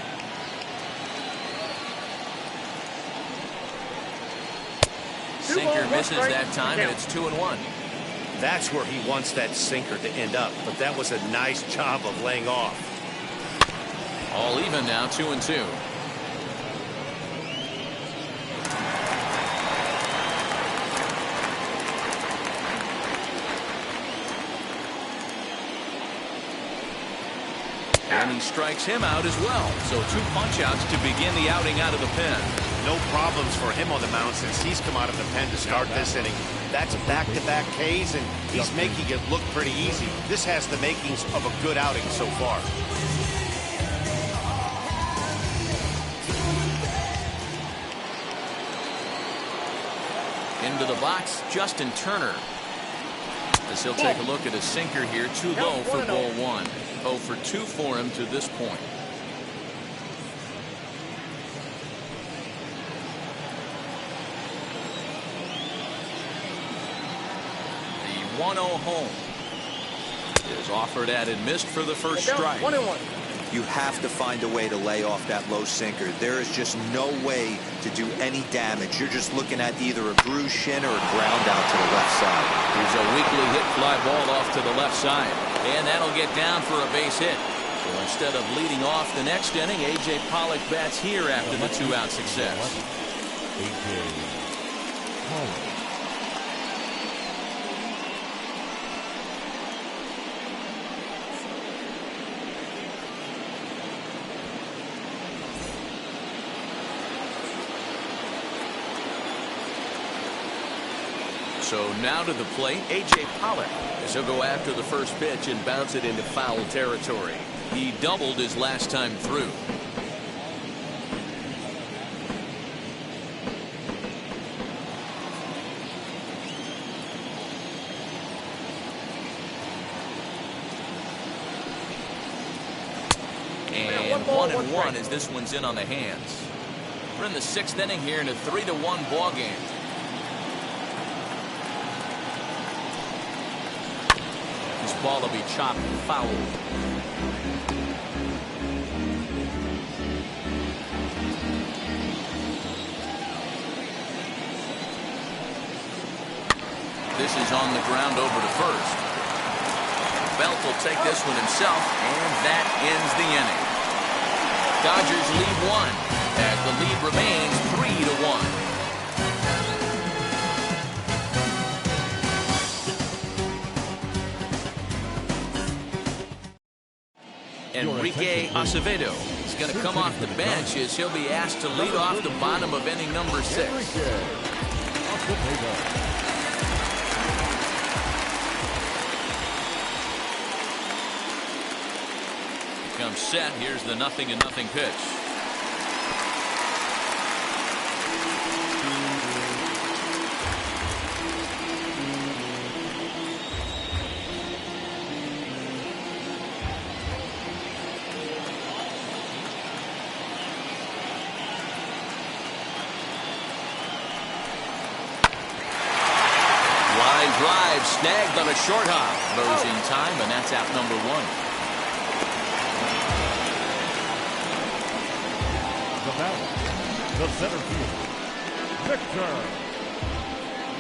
Sinker misses that time, and it's 2-1. That's where he wants that sinker to end up, but that was a nice job of laying off. All even now, 2-2. And he strikes him out as well. So 2 punch-outs to begin the outing out of the pen. No problems for him on the mound since he's come out of the pen to start this inning. That's back-to-back Ks, and he's making it look pretty easy. This has the makings of a good outing so far. Into the box, Justin Turner. As he'll take a look at a sinker here, too low for ball one. 0 for 2 for him to this point. The 1-0 home is offered at and missed for the first strike. 1-1. You have to find a way to lay off that low sinker. There is just no way to do any damage. You're just looking at either a bruised shin or a ground out to the left side. Here's a weakly hit fly ball off to the left side. And that'll get down for a base hit. So instead of leading off the next inning, A.J. Pollock bats here after the 2-out success. A.J. Pollock. So now to the plate, A.J. Pollock, as he'll go after the first pitch and bounce it into foul territory. He doubled his last time through. And 1-1 as this one's in on the hands. We're in the 6th inning here in a 3-1 ball game. Ball will be chopped and fouled. This is on the ground over to first. Belt will take this one himself, and that ends the inning. Dodgers lead 1 as the lead remains 3-1. Enrique Acevedo is going to come off the bench as he'll be asked to lead off the bottom of inning number 6. Comes set. Here's the 0-0 pitch. Drive snagged on a short hop. Throws in time, and that's out number 1. The batter, the center fielder, Victor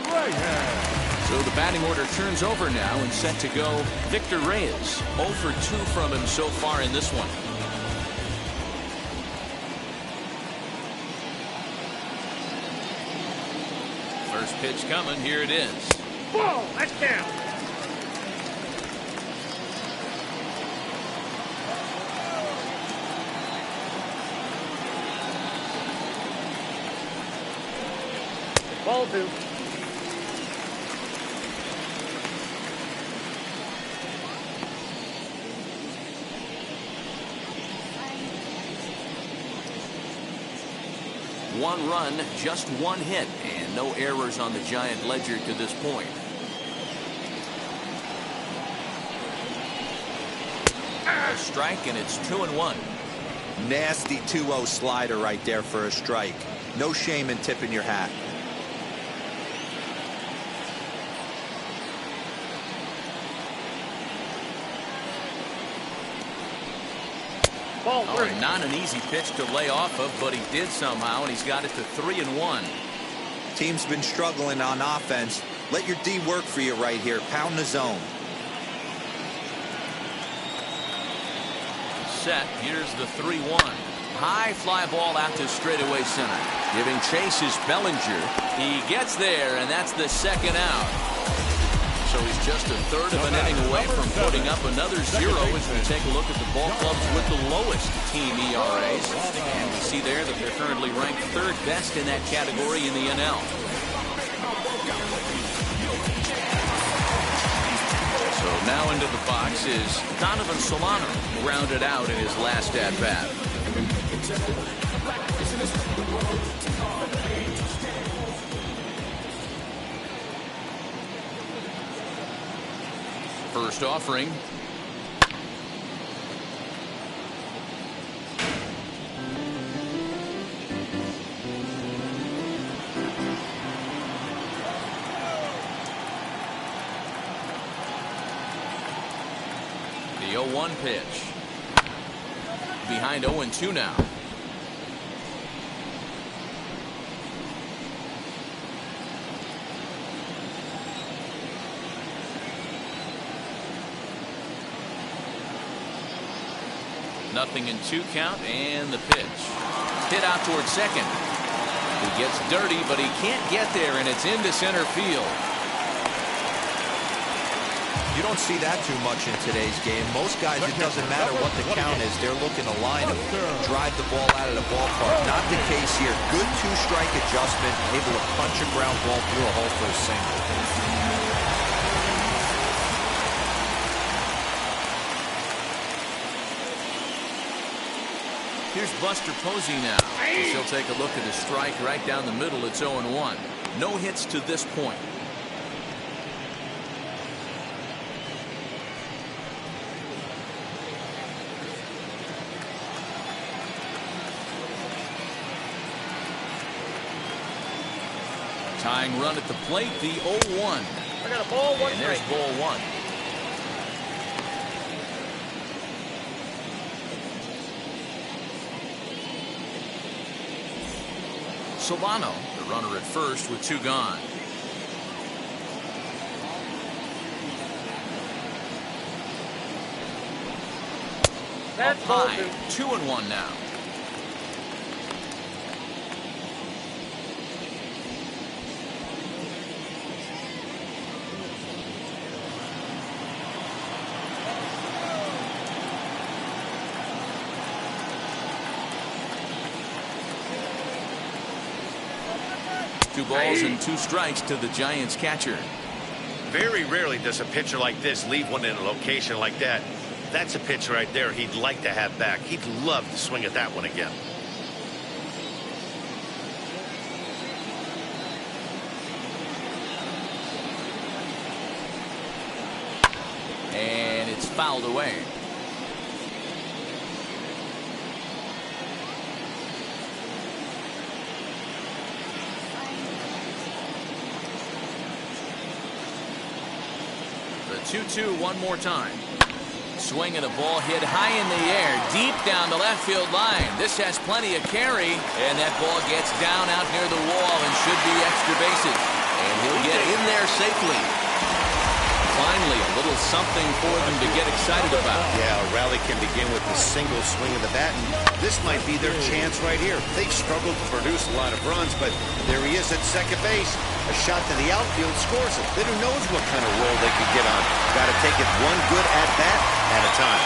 Reyes. So the batting order turns over now and set to go Victor Reyes. 0 for 2 from him so far in this one. First pitch coming. Here it is. Ball, that's down. Ball 2. One run, just one hit, and no errors on the Giant ledger to this point. A strike, and it's 2-1. Nasty 2-0 slider right there for a strike. No shame in tipping your hat. Ball 3. Not an easy pitch to lay off of, but he did somehow, and he's got it to 3-1. Team's been struggling on offense. Let your D work for you right here. Pound the zone. Set. Here's the 3-1. High fly ball out to straightaway center. Giving chase is Bellinger. He gets there, and that's the second out. So he's just a third of an inning away from putting up another 0 as we take a look at the ball clubs with the lowest team ERAs. And we see there that they're currently ranked 3rd best in that category in the NL. So now into the box is Donovan Solano, rounded out in his last at-bat. First offering. The 0-1 pitch. Behind 0-2 now. Nothing in 2 count, and the pitch. Hit out towards second. He gets dirty, but he can't get there, and it's into center field. You don't see that too much in today's game. Most guys, it doesn't matter what the count is. They're looking to line him, drive the ball out of the ballpark. Not the case here. Good 2-strike adjustment, able to punch a ground ball through a hole for a single. Here's Buster Posey now. He'll take a look at the strike right down the middle. It's 0-1. No hits to this point. Tying run at the plate, the 0-1. I got a ball, 1 And there's strike. ball 1. Solano, the runner at first with 2 gone. That's Up ball high, 2. 2-1 now. 2 balls and 2 strikes to the Giants catcher. Very rarely does a pitcher like this leave one in a location like that. That's a pitch right there he'd like to have back. He'd love to swing at that one again. And it's fouled away. The 2-2 one more time. Swing and a ball hit high in the air, deep down the left field line. This has plenty of carry, and that ball gets down out near the wall and should be extra bases. And he'll get in there safely. Finally, a little something for them to get excited about. Yeah, a rally can begin with a single swing of the bat, and this might be their chance right here. They've struggled to produce a lot of runs, but there he is at second base. A shot to the outfield scores it. Then who knows what kind of roll they could get on. Got to take it one good at-bat at a time.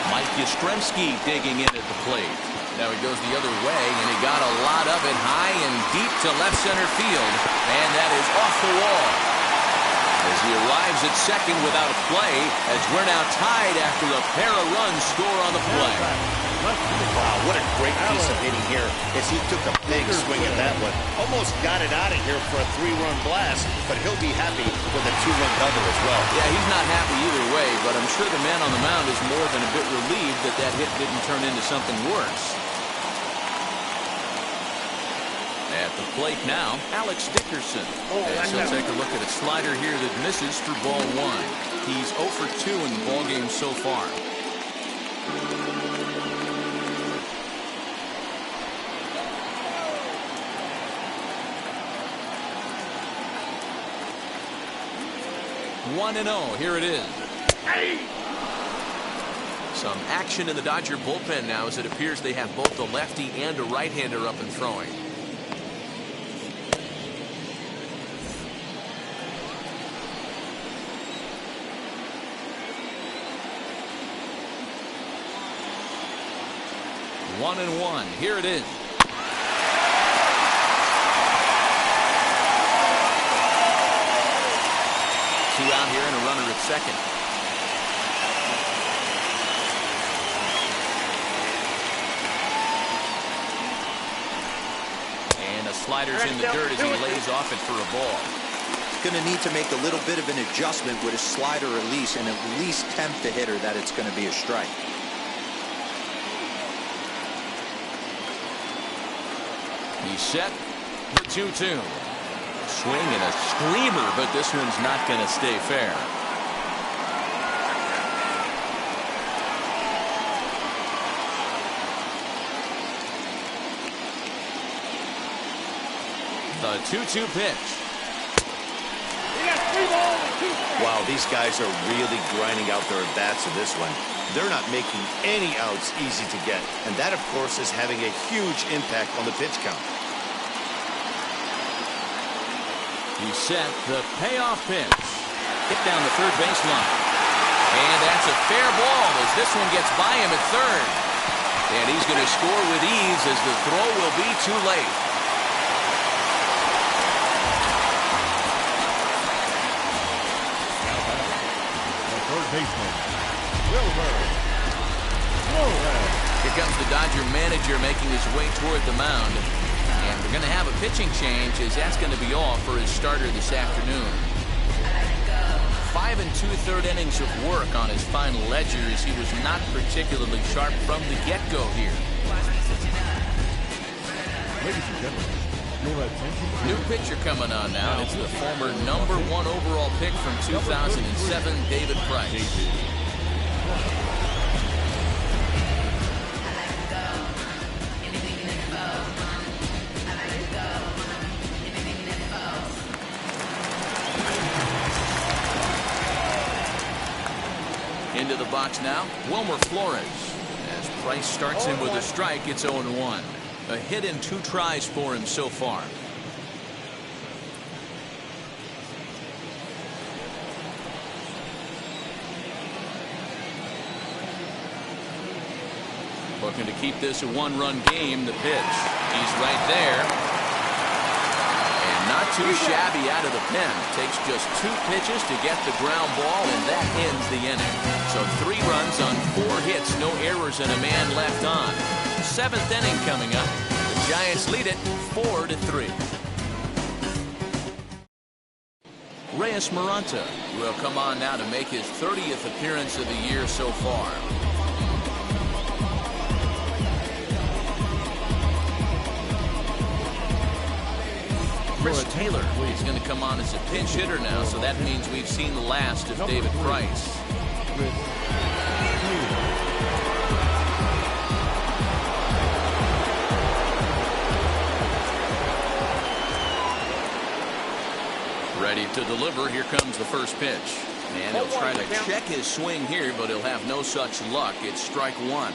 Mike Yastrzemski digging in at the plate. Now he goes the other way, and he got a lot of it high and deep to left center field, and that is off the wall. As he arrives at second without a play, as we're now tied after a pair of runs score on the play. Wow, what a great piece of hitting here as he took a big swing at that one. Almost got it out of here for a 3-run blast, but he'll be happy with a 2-run double as well. Yeah, he's not happy either way, but I'm sure the man on the mound is more than a bit relieved that that hit didn't turn into something worse. At the plate now, Alex Dickerson. As he'll take a look at a slider here that misses for ball 1. He's 0 for 2 in the ballgame so far. One and 0. Here it is. Some action in the Dodger bullpen now, as it appears they have both a lefty and a right-hander up and throwing. One and 1. Here it is. Two out here and a runner at second. And a slider's in the dirt as he lays off it for a ball. He's going to need to make a little bit of an adjustment with his slider release and at least tempt the hitter that it's going to be a strike. He's set. The 2-2. Swing and a screamer, but this one's not going to stay fair. The 2-2 pitch. Wow, these guys are really grinding out their at-bats in this one. They're not making any outs easy to get, and that, of course, is having a huge impact on the pitch count. He's set. The payoff pitch. Hit down the third baseline. And that's a fair ball as this one gets by him at third. And he's going to score with ease as the throw will be too late. Third baseman, Wilbur. Here comes the Dodger manager making his way toward the mound. And we're going to have a pitching change as that's going to be all for his starter this afternoon. 5 2/3 innings of work on his final ledger as he was not particularly sharp from the get-go here. Ladies and gentlemen, your attention. New pitcher coming on now. It's the former #1 overall pick from 2007, David Price. Into the box now, Wilmer Flores. As Price starts him with a strike, it's 0-1. A hit in 2 tries for him so far. Looking to keep this a one-run game. The pitch. He's right there. And not too shabby out of the pen. Takes just 2 pitches to get the ground ball, and that ends the inning. So 3 runs on 4 hits, no errors, and a man left on. 7th inning coming up. The Giants lead it 4-3. Reyes Maranta will come on now to make his 30th appearance of the year so far. Chris Taylor is going to come on as a pinch hitter now, so that means we've seen the last of David Price. Ready to deliver. Here comes the first pitch. And he'll try to check his swing here, but he'll have no such luck. It's strike 1.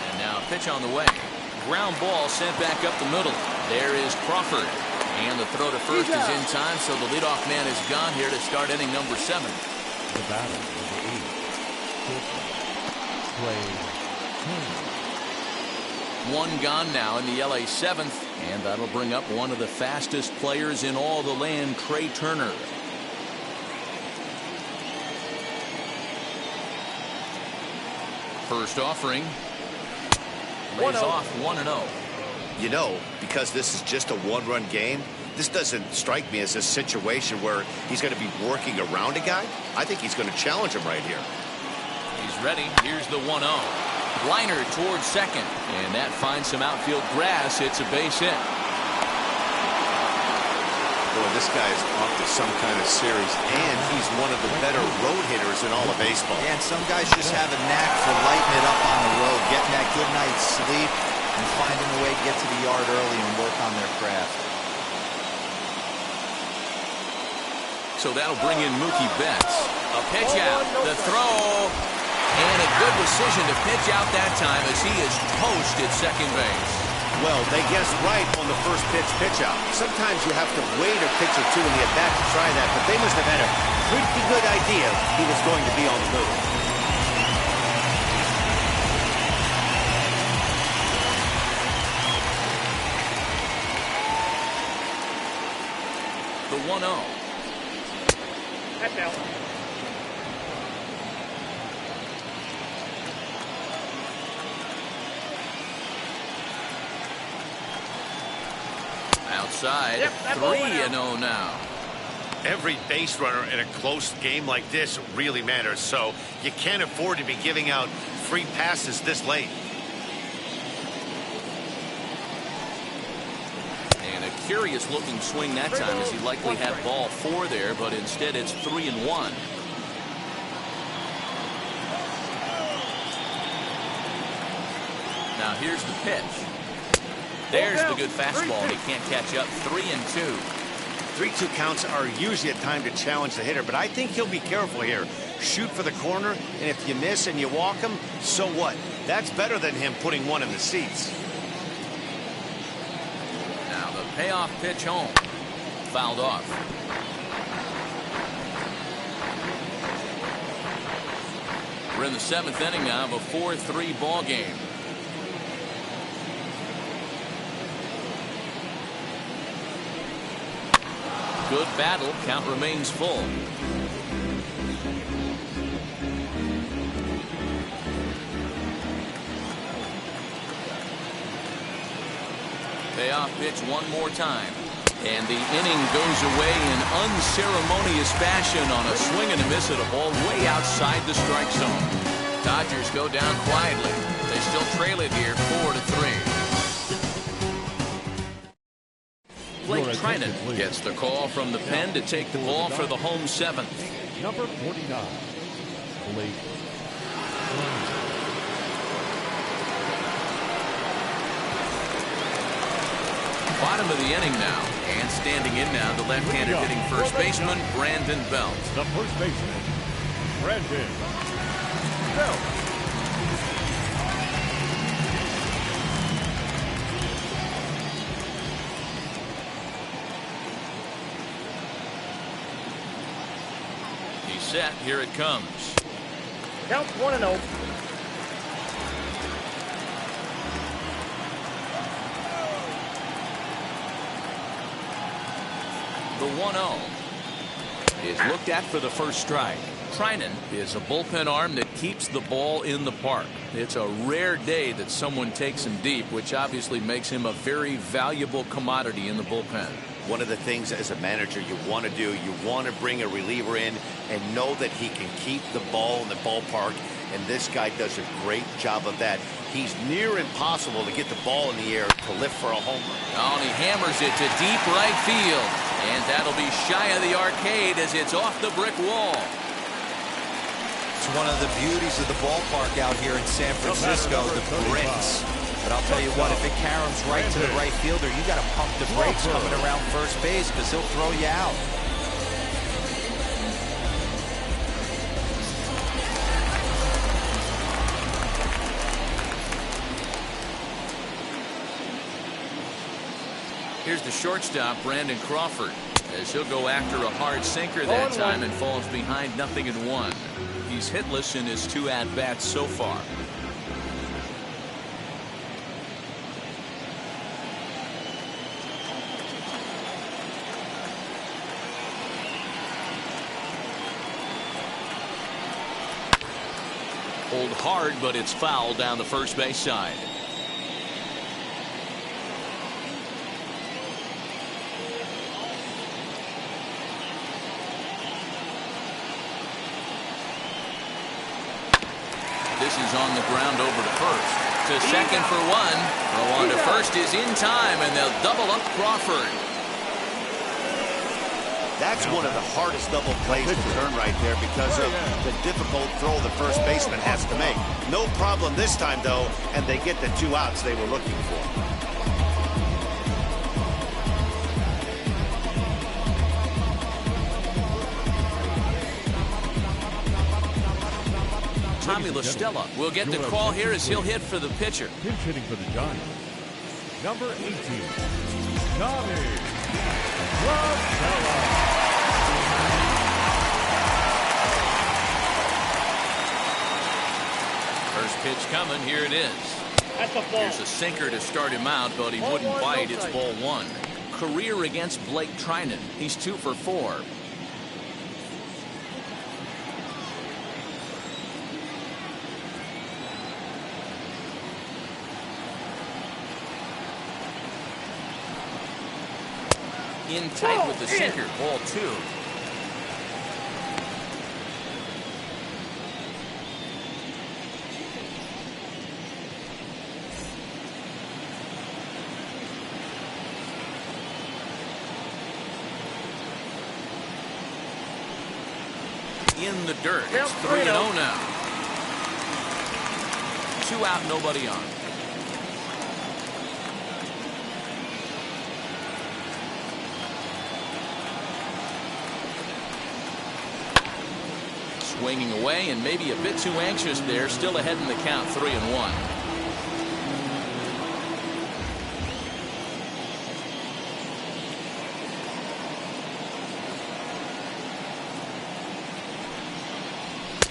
And now a pitch on the way. Ground ball sent back up the middle. There is Crawford. And the throw to first is in time, so the leadoff man is gone here to start inning number 7. The batter, number 8. Play 10. 1 gone now in the LA 7th, and that'll bring up one of the fastest players in all the land, Trey Turner. First offering. Lays off 1-0. You know, because this is just a one-run game, this doesn't strike me as a situation where he's going to be working around a guy. I think he's going to challenge him right here. He's ready. Here's the 1-0. Liner towards second, and that finds some outfield grass. It's a base hit. Boy, this guy is off to some kind of series, and he's one of the better road hitters in all of baseball. And some guys just have a knack for lighting it up on the road, getting that good night's sleep, and finding a way to get to the yard early and work on their craft. So that'll bring in Mookie Betts. A pitch out. The throw. And a good decision to pitch out that time as he is toast at second base. Well, they guessed right on the first pitch out. Sometimes you have to wait a pitch or two in the at-bat to try that, but they must have had a pretty good idea he was going to be on the move. The 1-0. That's out. Outside. Yep, that ball went 3-0 now. Every base runner in a close game like this really matters, so you can't afford to be giving out free passes this late. And a curious looking swing that time as he likely had ball 4 there, but instead it's 3-1. Now here's the pitch. There's the good fastball. He can't catch up. 3-2. 3-2 counts are usually a time to challenge the hitter, but I think he'll be careful here. Shoot for the corner, and if you miss and you walk him, so what? That's better than him putting one in the seats. Now the payoff pitch home. Fouled off. We're in the 7th inning now of a 4-3 ball game. Good battle. Count remains full. Payoff pitch one more time. And the inning goes away in unceremonious fashion on a swing and a miss at a ball way outside the strike zone. Dodgers go down quietly. They still trail it here 4-3. Blake Trinan gets the call from the pen to take the ball for the home 7th. Number 49, Blake. Bottom of the inning now, and standing in now, the left-handed hitting first baseman, Brandon Belt. The first baseman, Brandon Belt. set. Here it comes. Count 1-0. The 1-0 is looked at for the first strike. Trinan is a bullpen arm that keeps the ball in the park. It's a rare day that someone takes him deep, which obviously makes him a very valuable commodity in the bullpen. One of the things as a manager you want to do, you want to bring a reliever in and know that he can keep the ball in the ballpark, and this guy does a great job of that. He's near impossible to get the ball in the air to lift for a home run. Oh, and he hammers it to deep right field, and that'll be shy of the arcade as it's off the brick wall. It's one of the beauties of the ballpark out here in San Francisco, the bricks. But I'll tell you what, if it caroms right to the right fielder, you got to pump the brakes coming around first base because he'll throw you out. Here's the shortstop, Brandon Crawford, as he'll go after a hard sinker that time and falls behind 0-1. He's hitless in his 2 at-bats so far. Hold hard, but it's foul down the first base side. This is on the ground over to first. To second for 1. Throw on to first is in time, and they'll double up Crawford. That's one of the hardest double plays to turn right there because of the difficult throw the first baseman has to make. No problem this time, though, and they get the 2 outs they were looking for. Tommy La Stella will get the call here as he'll hit for the pitcher. Pinch hitting for the Giants. Number 18, Tommy La Stella. First pitch coming. Here it is. That's a ball. Here's a sinker to start him out, but he wouldn't bite. It's ball 1. Career against Blake Trinan. He's 2 for 4. In tight with the sinker. Ball 2. In the dirt. It's 3-0 now. 2 out, nobody on. Swinging away and maybe a bit too anxious there. Still ahead in the count, 3-1.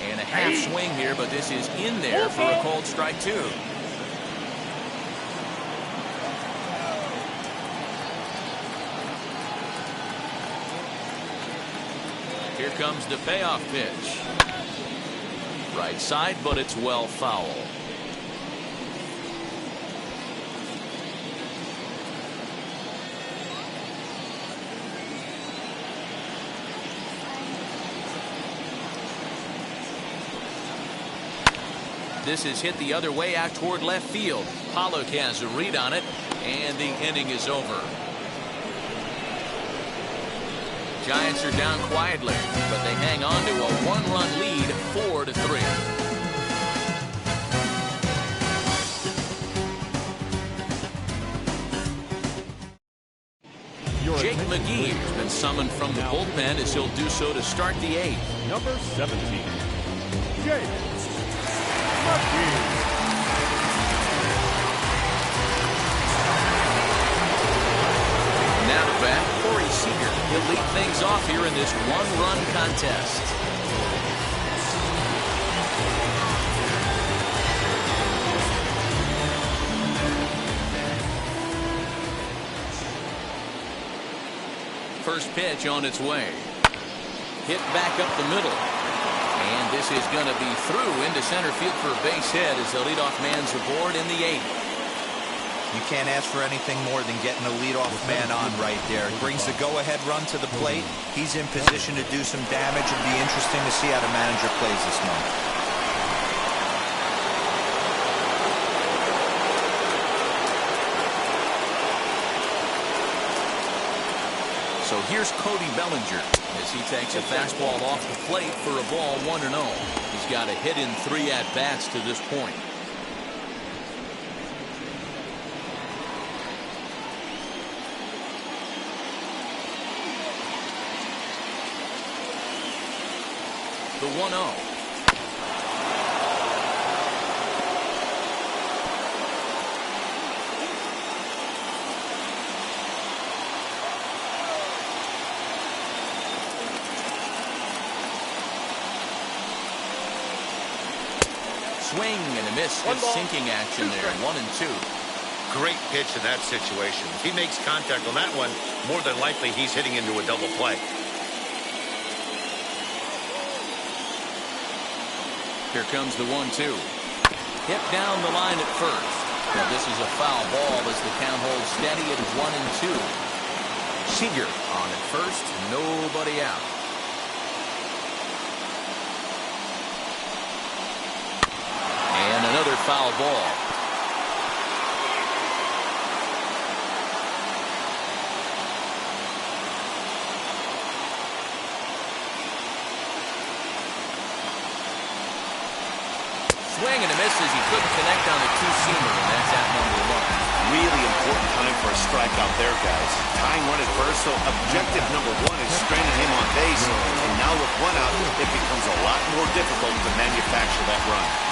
And a half swing here, but this is in there for a called strike 2. Here comes the payoff pitch. Right side, but it's well foul. This is hit the other way out toward left field. Pollock has a read on it, and the inning is over. Giants are down quietly, but they hang on to a 1-run lead, 4-3. Jake McGee has been summoned from the bullpen as he'll do so to start the 8th. Number 17, Jake McGee. Now to bat, Corey Seager. He'll lead things off here in this 1-run contest. first pitch on its way. Hit back up the middle. And this is going to be through into center field for a base hit as the leadoff man's aboard in the 8th. You can't ask for anything more than getting the leadoff man on right there. He brings the go-ahead run to the plate. He's in position to do some damage. It'll be interesting to see how the manager plays this month. So here's Cody Bellinger as he takes a fastball off the plate for a ball 1-0. He's got a hit in 3 at-bats to this point. The 1-0. Swing and a miss. Good sinking action there. 1-2. Great pitch in that situation. If he makes contact on that one, more than likely he's hitting into a double play. Here comes the 1-2. Hit down the line at first. Now this is a foul ball as the count holds steady at 1-2. Seager on at first. Nobody out. And another foul ball. Swing and a miss as he couldn't connect on a two-seamer, and that's at number 1. Really important time for a strikeout there, guys. Tying run at first, so objective number 1 is stranding him on base. And now with 1 out, it becomes a lot more difficult to manufacture that run.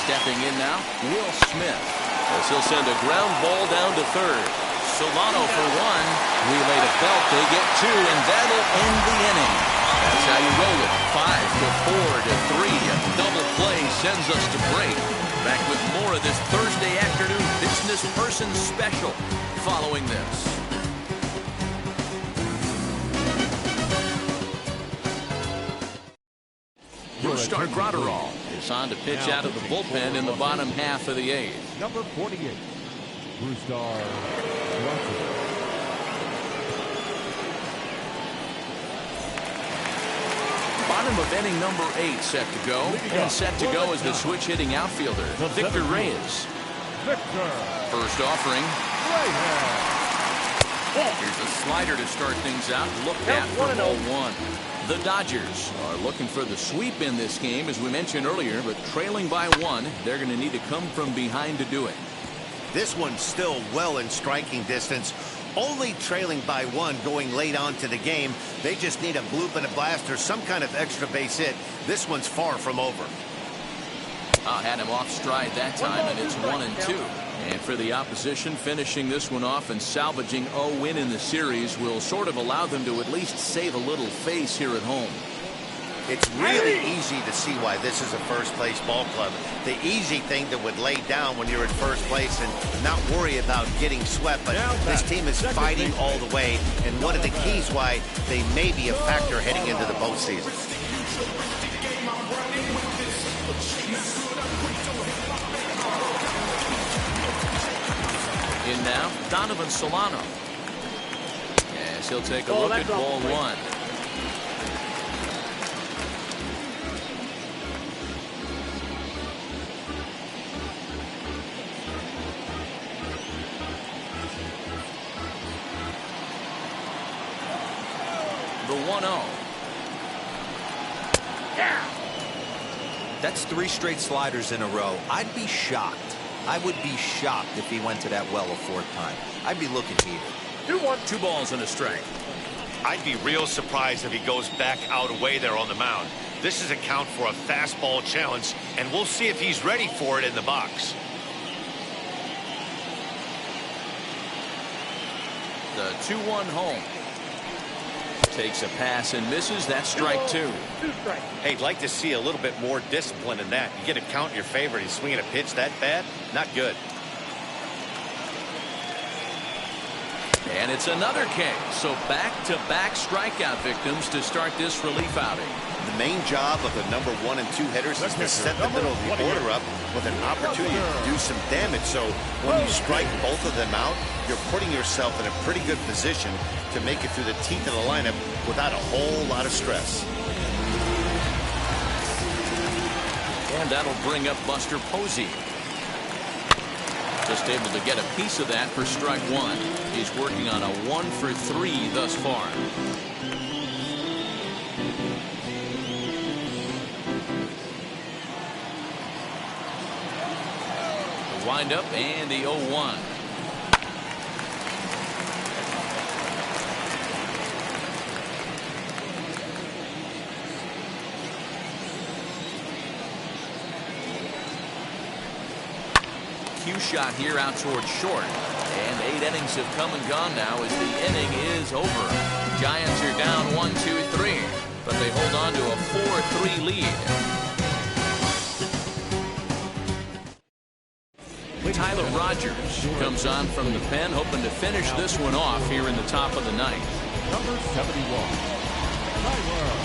Stepping in now, Will Smith, as he'll send a ground ball down to third. Solano for 1. Relay to Belt. They get 2, and that'll end the inning. That's how you roll it. 5-4-3. A double play sends us to break. Back with more of this Thursday afternoon business person special following this. Brusdar Graterol is on to pitch out of the bullpen in the bottom half of the 8th. Number 48, Brusdar Graterol. Bottom of inning number 8 set to go. And set to go is the switch hitting outfielder, Victor Reyes. First offering. Here's a slider to start things out. Looked at for ball 1. The Dodgers are looking for the sweep in this game, as we mentioned earlier, but trailing by 1, they're going to need to come from behind to do it. This one's still well in striking distance. Only trailing by 1 going late on to the game. They just need a bloop and a blast or some kind of extra base hit. This one's far from over. Had him off stride that time, and it's 1-2. And for the opposition, finishing this one off and salvaging a win in the series will sort of allow them to at least save a little face here at home. It's really easy to see why this is a first-place ball club. The easy thing that would lay down when you're in first place and not worry about getting swept. But this team is fighting all the way, and one of the keys why they may be a factor heading into the postseason. In now, Donovan Solano. As he'll take a look at ball 1. The 1-0. That's 3 straight sliders in a row. I'd be shocked. I would be shocked if he went to that well a 4th time. I'd be looking heated. 2-1. 2 balls and a strike. I'd be real surprised if he goes back out away there on the mound. This is a count for a fastball challenge, and we'll see if he's ready for it in the box. The 2-1 home. Takes a pass and misses. That's strike 2. 2 strikes. Hey, I'd like to see a little bit more discipline in that. You get a count in your favor and he's swinging a pitch that bad? Not good. And it's another K. So back-to-back strikeout victims to start this relief outing. The main job of the number 1 and 2 hitters is to set the middle of the order up with an opportunity to do some damage. So when you strike both of them out, you're putting yourself in a pretty good position to make it through the teeth of the lineup without a whole lot of stress. And that'll bring up Buster Posey. Just able to get a piece of that for strike 1. He's working on a 1 for 3 thus far. The windup and the 0-1. Cue shot here out towards short. And 8 innings have come and gone now as the inning is over. Giants are down 1-2-3, but they hold on to a 4-3 lead. Tyler Rogers comes on from the pen, hoping to finish this one off here in the top of the ninth. Number 71, Tyler.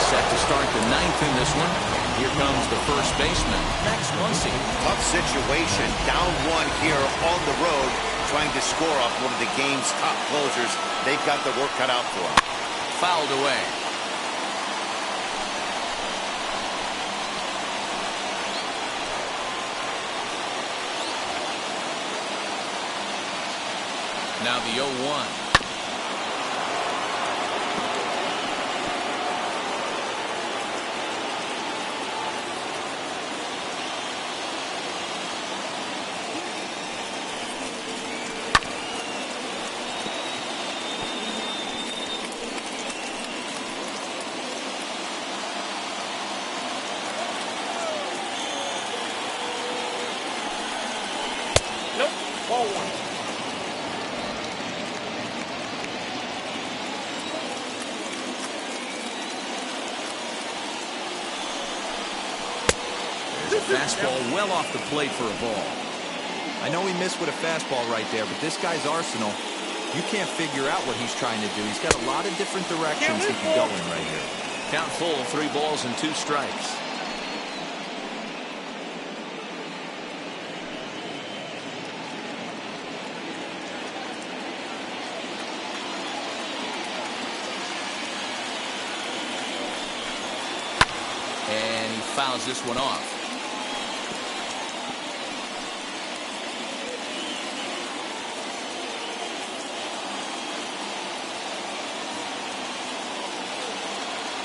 Set to start the ninth in this one. Here comes the first baseman, Max Muncy. Tough situation, down 1 here on the road, trying to score off one of the game's top closers. They've got the work cut out for them. Fouled away. Now the 0-1. Nope. Ball 1. Fastball well off the plate for a ball. I know he missed with a fastball right there, but this guy's arsenal, you can't figure out what he's trying to do. He's got a lot of different directions he can go in right here. Count full, 3 balls and 2 strikes. And he fouls this one off.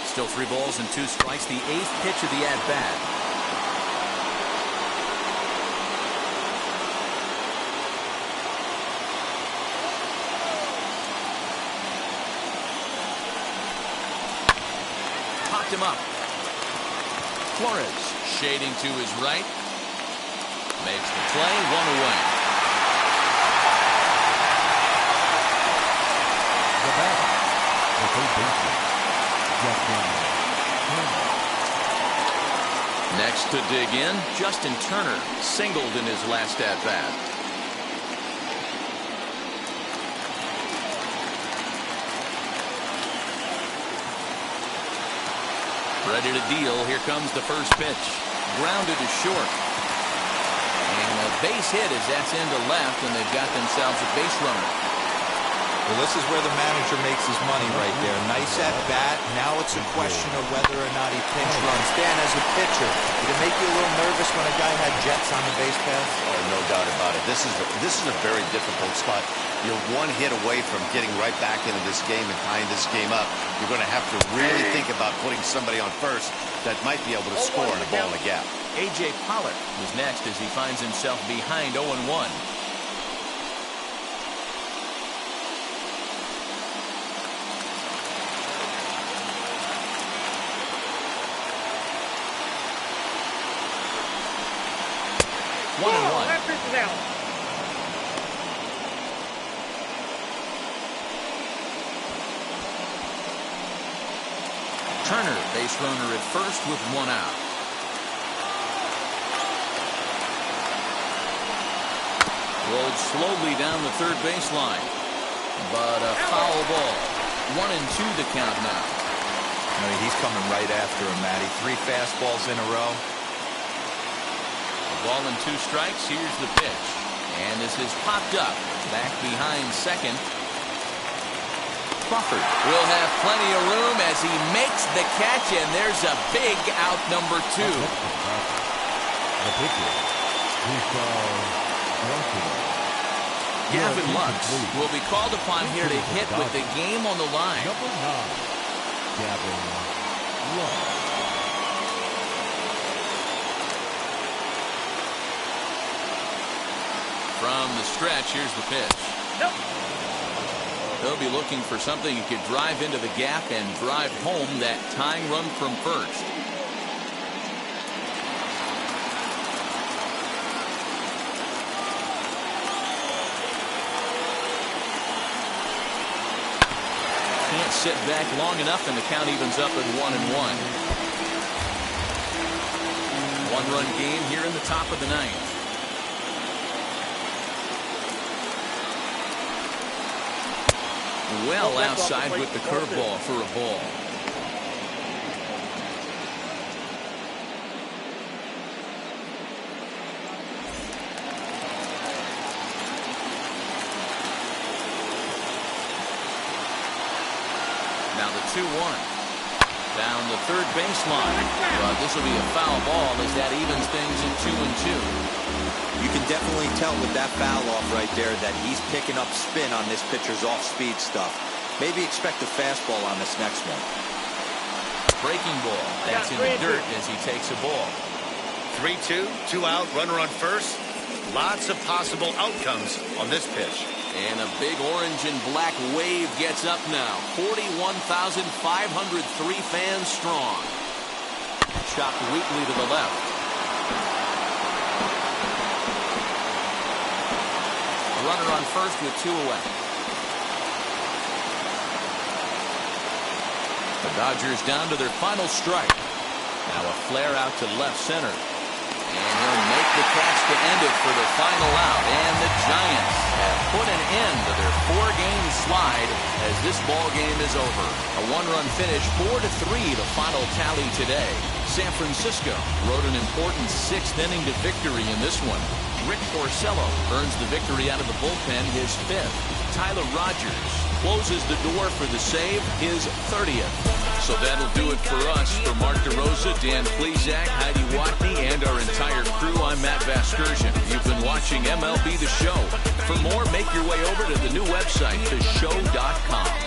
Still 3 balls and 2 strikes. The 8th pitch of the at-bat. Popped him up. Flores shading to his right. Makes the play, 1 away. The batter, the third baseman, Next to dig in, Justin Turner singled in his last at-bat. Ready to deal. Here comes the first pitch. Grounded to short. And a base hit as that's into left, and they've got themselves a base runner. Well, this is where the manager makes his money right there. Nice at bat. Now it's a question of whether or not he pinch runs. Dan, as a pitcher, did it make you a little nervous when a guy had jets on the base path? Oh, no doubt about it. This is a very difficult spot. You're 1 hit away from getting right back into this game and tying this game up. You're going to have to really think about putting somebody on first that might be able to score in a ball in the gap. A.J. Pollock is next as he finds himself behind 0-1. That pitch is out. Turner, base runner at first with 1 out. Rolled slowly down the third baseline, but a foul ball. 1-2 the count now. I mean, he's coming right after him, Matty. 3 fastballs in a row. A ball and 2 strikes. Here's the pitch, and this is popped up back behind second. Crawford will have plenty of room as he makes the catch, and there's a big out number 2. The pitcher, Gavin Lux will be called upon here to hit with the game on the line. Number 9, Gavin Lux. From the stretch, here's the pitch. Nope. They'll be looking for something that could drive into the gap and drive home that tying run from first. Can't sit back long enough, and the count evens up at 1-1. 1-run game here in the top of the 9th. Well outside with the curveball for a ball. Now the 2-1. Down the third baseline. But this will be a foul ball as that evens things at 2-2. You can definitely tell with that foul off right there that he's picking up spin on this pitcher's off-speed stuff. Maybe expect a fastball on this next one. Breaking ball. That's in the dirt as he takes a ball. 3-2, 2 out, runner on first. Lots of possible outcomes on this pitch. And a big orange and black wave gets up now. 41,503 fans strong. Chopped weakly to the left. Runner on first with 2 away. The Dodgers down to their final strike. Now a flare out to left center. And he'll make the catch to end it for the final out. And the Giants have put an end to their 4-game slide as this ball game is over. A 1-run finish, 4-3 the final tally today. San Francisco rode an important 6th inning to victory in this one. Rick Porcello earns the victory out of the bullpen, his 5th. Tyler Rogers closes the door for the save, his 30th. So that'll do it for us. For Mark DeRosa, Dan Plesac, Heidi Watney, and our entire crew, I'm Matt Vasgersian. You've been watching MLB The Show. For more, make your way over to the new website, theshow.com.